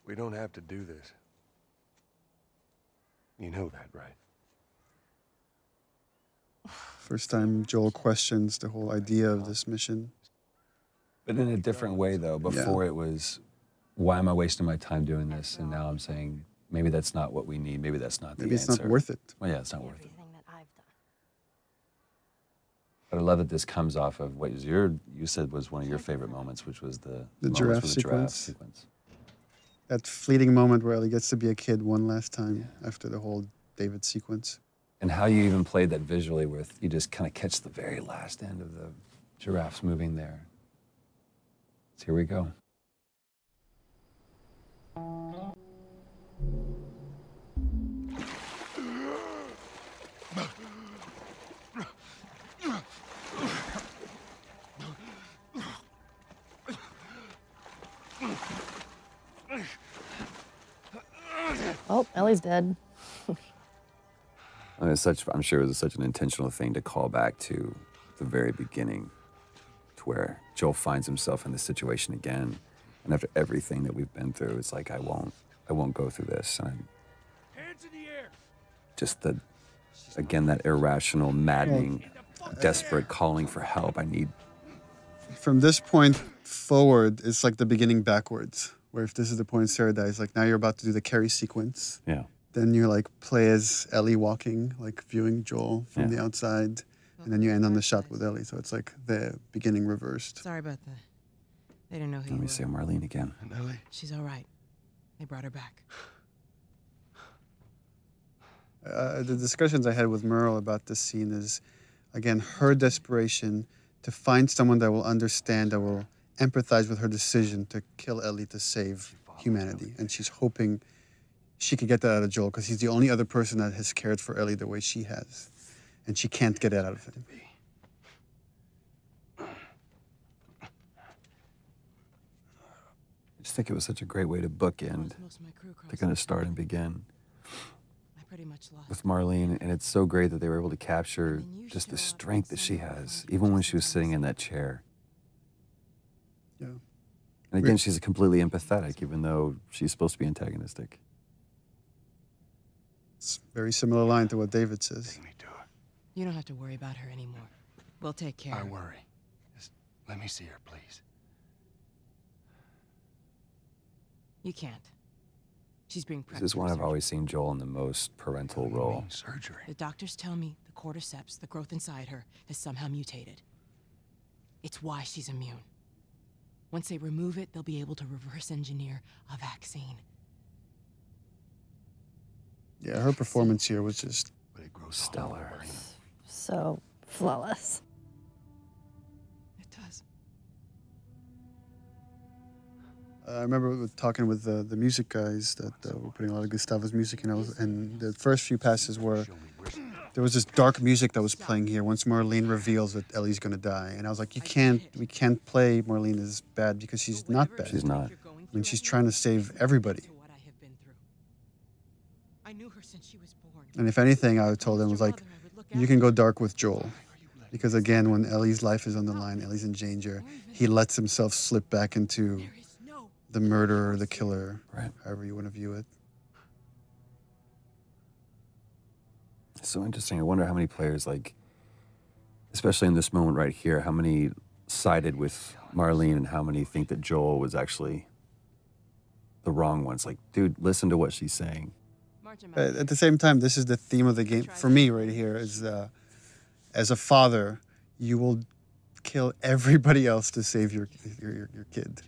We don't have to do this. You know that, right? First time Joel questions the whole idea of this mission. But in a different way, though. Before it was, why am I wasting my time doing this? And now I'm saying, maybe that's not what we need. Maybe that's not the answer. Maybe it's not worth it. Well, yeah, it's not worth it. But I love that this comes off of what you said was one of your favorite moments, which was the giraffe sequence. That fleeting moment where Ellie gets to be a kid one last time after the whole David sequence. And how you even played that visually with, you just kind of catch the very last end of the giraffes moving there. So here we go. Oh, Ellie's dead. And I'm sure it was such an intentional thing to call back to the very beginning, to where Joel finds himself in this situation again, and after everything that we've been through, it's like I won't go through this. And Hands in the air. just again that irrational, maddening, desperate calling for help. I need. From this point forward, it's like the beginning backwards. Where if this is the point Sarah dies, like now you're about to do the Carrie sequence. Yeah. Then you like play as Ellie walking, like viewing Joel from the outside, and then you end on the shot with Ellie. So it's like the beginning reversed. Sorry about that. They didn't know who Let me see Marlene again. And Ellie? She's all right. They brought her back. The discussions I had with Merle about this scene is, again, her desperation to find someone that will understand, that will empathize with her decision to kill Ellie to save humanity. And she's hoping she could get that out of Joel because he's the only other person that has cared for Ellie the way she has. And she can't get it out of him. I just think it was such a great way to bookend, to kind of start and begin with Marlene. And it's so great that they were able to capture just the strength that she has, even when she was sitting in that chair. Yeah. And again, she's completely empathetic, even though she's supposed to be antagonistic. It's a very similar line to what David says. You don't have to worry about her anymore. We'll take care of her. I worry. Just let me see her, please. You can't. She's being prepped. This is one I've always seen Joel in the most parental role. Surgery. The doctors tell me the cordyceps, the growth inside her, has somehow mutated. It's why she's immune. Once they remove it, they'll be able to reverse engineer a vaccine. Yeah, her performance here was just stellar. So flawless. It does. I remember talking with the music guys that were putting a lot of Gustavo's music in, and the first few passes were, there was this dark music that was playing here once Marlene reveals that Ellie's gonna die. And I was like, we can't play Marlene as bad because she's not bad. She's not. I mean, she's trying to save everybody. I knew her since she was born. And if anything, I told him, was like, you can go dark with Joel. Because again, when Ellie's life is on the line, Ellie's in danger, he lets himself slip back into the murderer, the killer, however you want to view it. It's so interesting. I wonder how many players, like, especially in this moment right here, how many sided with Marlene and how many think that Joel was actually the wrong one. It's like, dude, listen to what she's saying. At the same time, this is the theme of the game for me right here. Is as a father, you will kill everybody else to save your kid,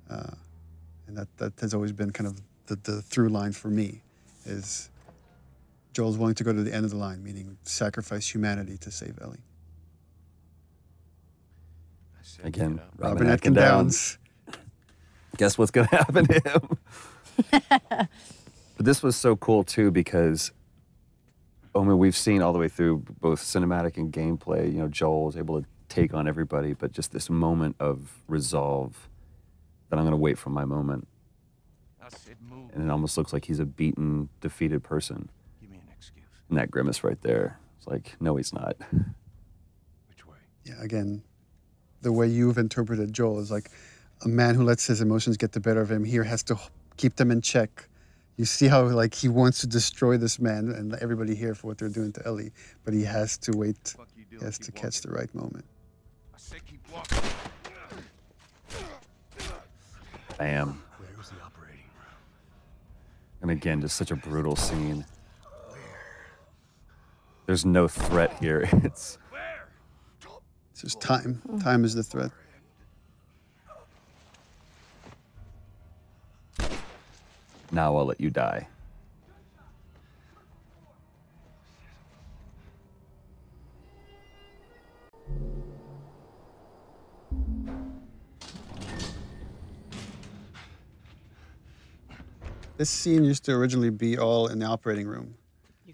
and that has always been kind of the through line for me. Is Joel's willing to go to the end of the line, meaning sacrifice humanity to save Ellie. Again, Robin Atkin Downs. Guess what's going to happen to him? But this was so cool, too, because, I mean, we've seen all the way through both cinematic and gameplay, you know, Joel was able to take on everybody, but just this moment of resolve that I'm going to wait for my moment. And it almost looks like he's a beaten, defeated person. Give me an excuse. And that grimace right there, it's like, no, he's not. Yeah, again, the way you've interpreted Joel is like a man who lets his emotions get the better of him here has to keep them in check. You see how like he wants to destroy this man and everybody here for what they're doing to Ellie, but he has to wait. He has to catch the right moment. I said keep walking. Bam. Where's the operating room? And again, just such a brutal scene. There's no threat here. It's just time. Time is the threat. Now I'll let you die. This scene used to originally be all in the operating room.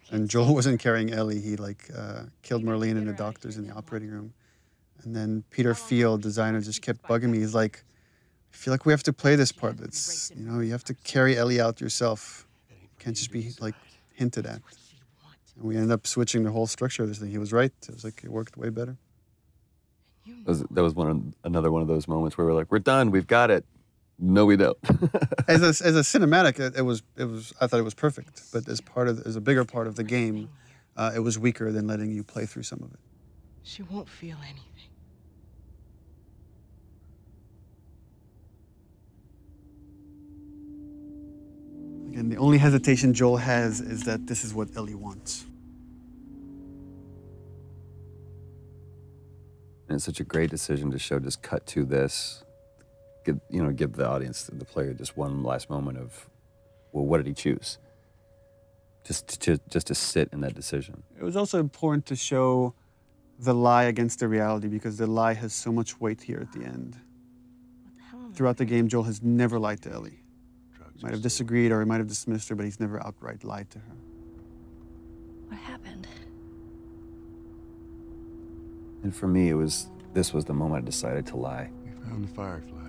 And Joel wasn't carrying Ellie. He killed Marlene and the doctors in the operating room. And then Peter Field, designer, just kept bugging me. He's like, I feel like we have to play this part. It's, you know, you have to carry Ellie out yourself. You can't just be like hinted at. And we ended up switching the whole structure of this thing. He was right. It was like, it worked way better. That was another one of those moments where we're like, we're done, we've got it. No, we don't. as a cinematic, it was. I thought it was perfect. But as a bigger part of the game, it was weaker than letting you play through some of it. She won't feel anything. Again, the only hesitation Joel has is that this is what Ellie wants. And it's such a great decision to show, just cut to this. Give the audience, the player, just one last moment of, well, what did he choose? Just to sit in that decision. It was also important to show the lie against the reality because the lie has so much weight here at the end. Throughout the game, Joel has never lied to Ellie. He might have disagreed or he might have dismissed her, but he's never outright lied to her. What happened? And for me, this was the moment I decided to lie. We found the fireflies.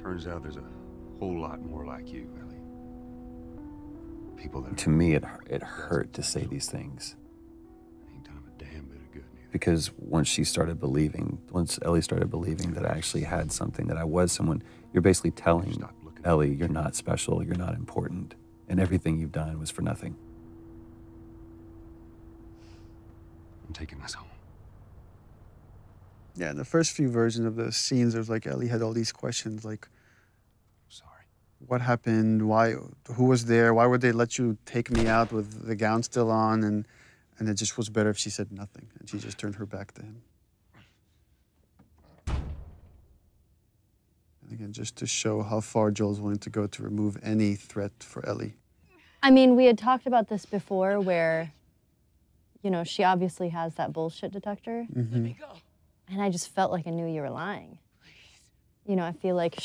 Turns out there's a whole lot more like you, Ellie. People that to me, it hurt to say these things. Ain't done a damn bit of good neither. Because once Ellie started believing that I actually had something, that I was someone, you're basically telling Ellie, you're not special, you're not important, and everything you've done was for nothing. I'm taking us home. Yeah, in the first few versions of the scenes, there's like Ellie had all these questions like, what happened? Why? Who was there? Why would they let you take me out with the gown still on? And it just was better if she said nothing and she just turned her back to him. And again, just to show how far Joel's willing to go to remove any threat for Ellie. I mean, we had talked about this before where, you know, she obviously has that bullshit detector. Mm-hmm. Let me go. And I just felt like I knew you were lying. You know, I feel like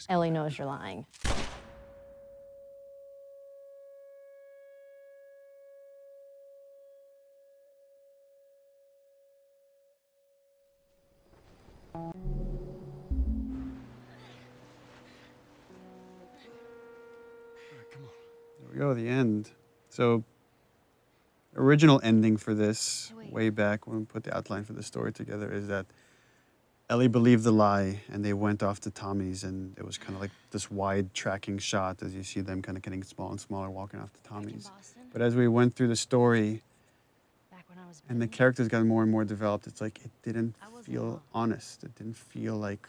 Ellie knows you're lying. There we go, the end. So, original ending for this, way back when we put the outline for the story together, is that Ellie believed the lie and they went off to Tommy's, and it was kind of like this wide tracking shot as you see them kind of getting smaller and smaller walking off to Tommy's. But as we went through the story and the characters got more and more developed, it's like it didn't feel honest. It didn't feel like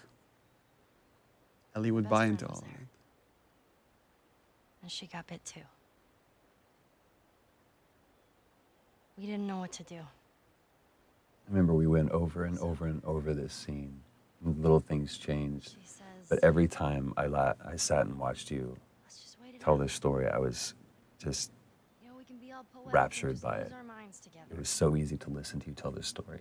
Ellie would buy into all of it. And she got bit too. We didn't know what to do. I remember we went over and over and over this scene. Little things changed. But every time I sat and watched you tell this story, I was just raptured by it. It was so easy to listen to you tell this story.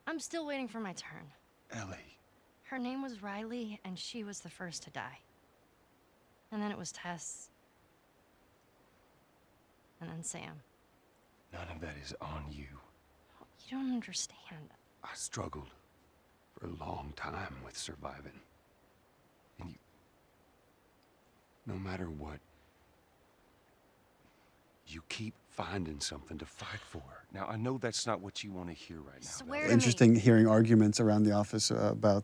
I'm still waiting for my turn. Ellie. Her name was Riley, and she was the first to die. And then it was Tess. And then Sam. None of that is on you. You don't understand. I struggled for a long time with surviving. And you, no matter what, you keep finding something to fight for. Now, I know that's not what you want to hear right now. Swear to me. Interesting hearing arguments around the office about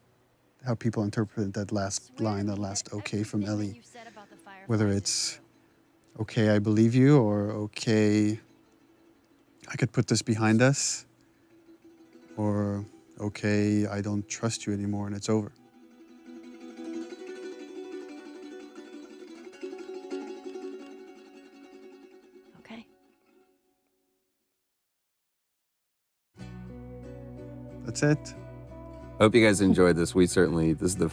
how people interpret that last line, that last okay from Ellie. Whether it's, okay, I believe you, or okay, I could put this behind us, or okay, I don't trust you anymore and it's over. Okay. That's it. I hope you guys enjoyed this. We certainly, this is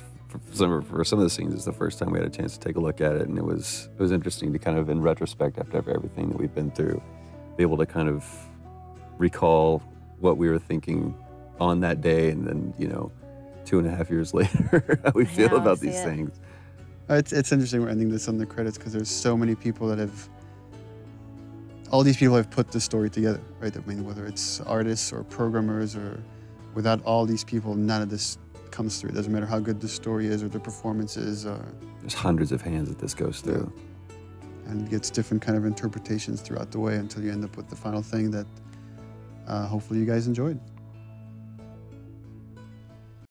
for some of the scenes, it's the first time we had a chance to take a look at it, and it was interesting to kind of, in retrospect, after everything that we've been through, be able to kind of recall what we were thinking on that day, and then, you know, 2.5 years later, how we feel about these things. It's interesting we're ending this on the credits because there's so many people that have, all these people have put this story together, right? I mean, whether it's artists or programmers, or without all these people, none of this comes through. It doesn't matter how good the story is or the performance is. There's hundreds of hands that this goes through. And it gets different kind of interpretations throughout the way until you end up with the final thing that hopefully you guys enjoyed.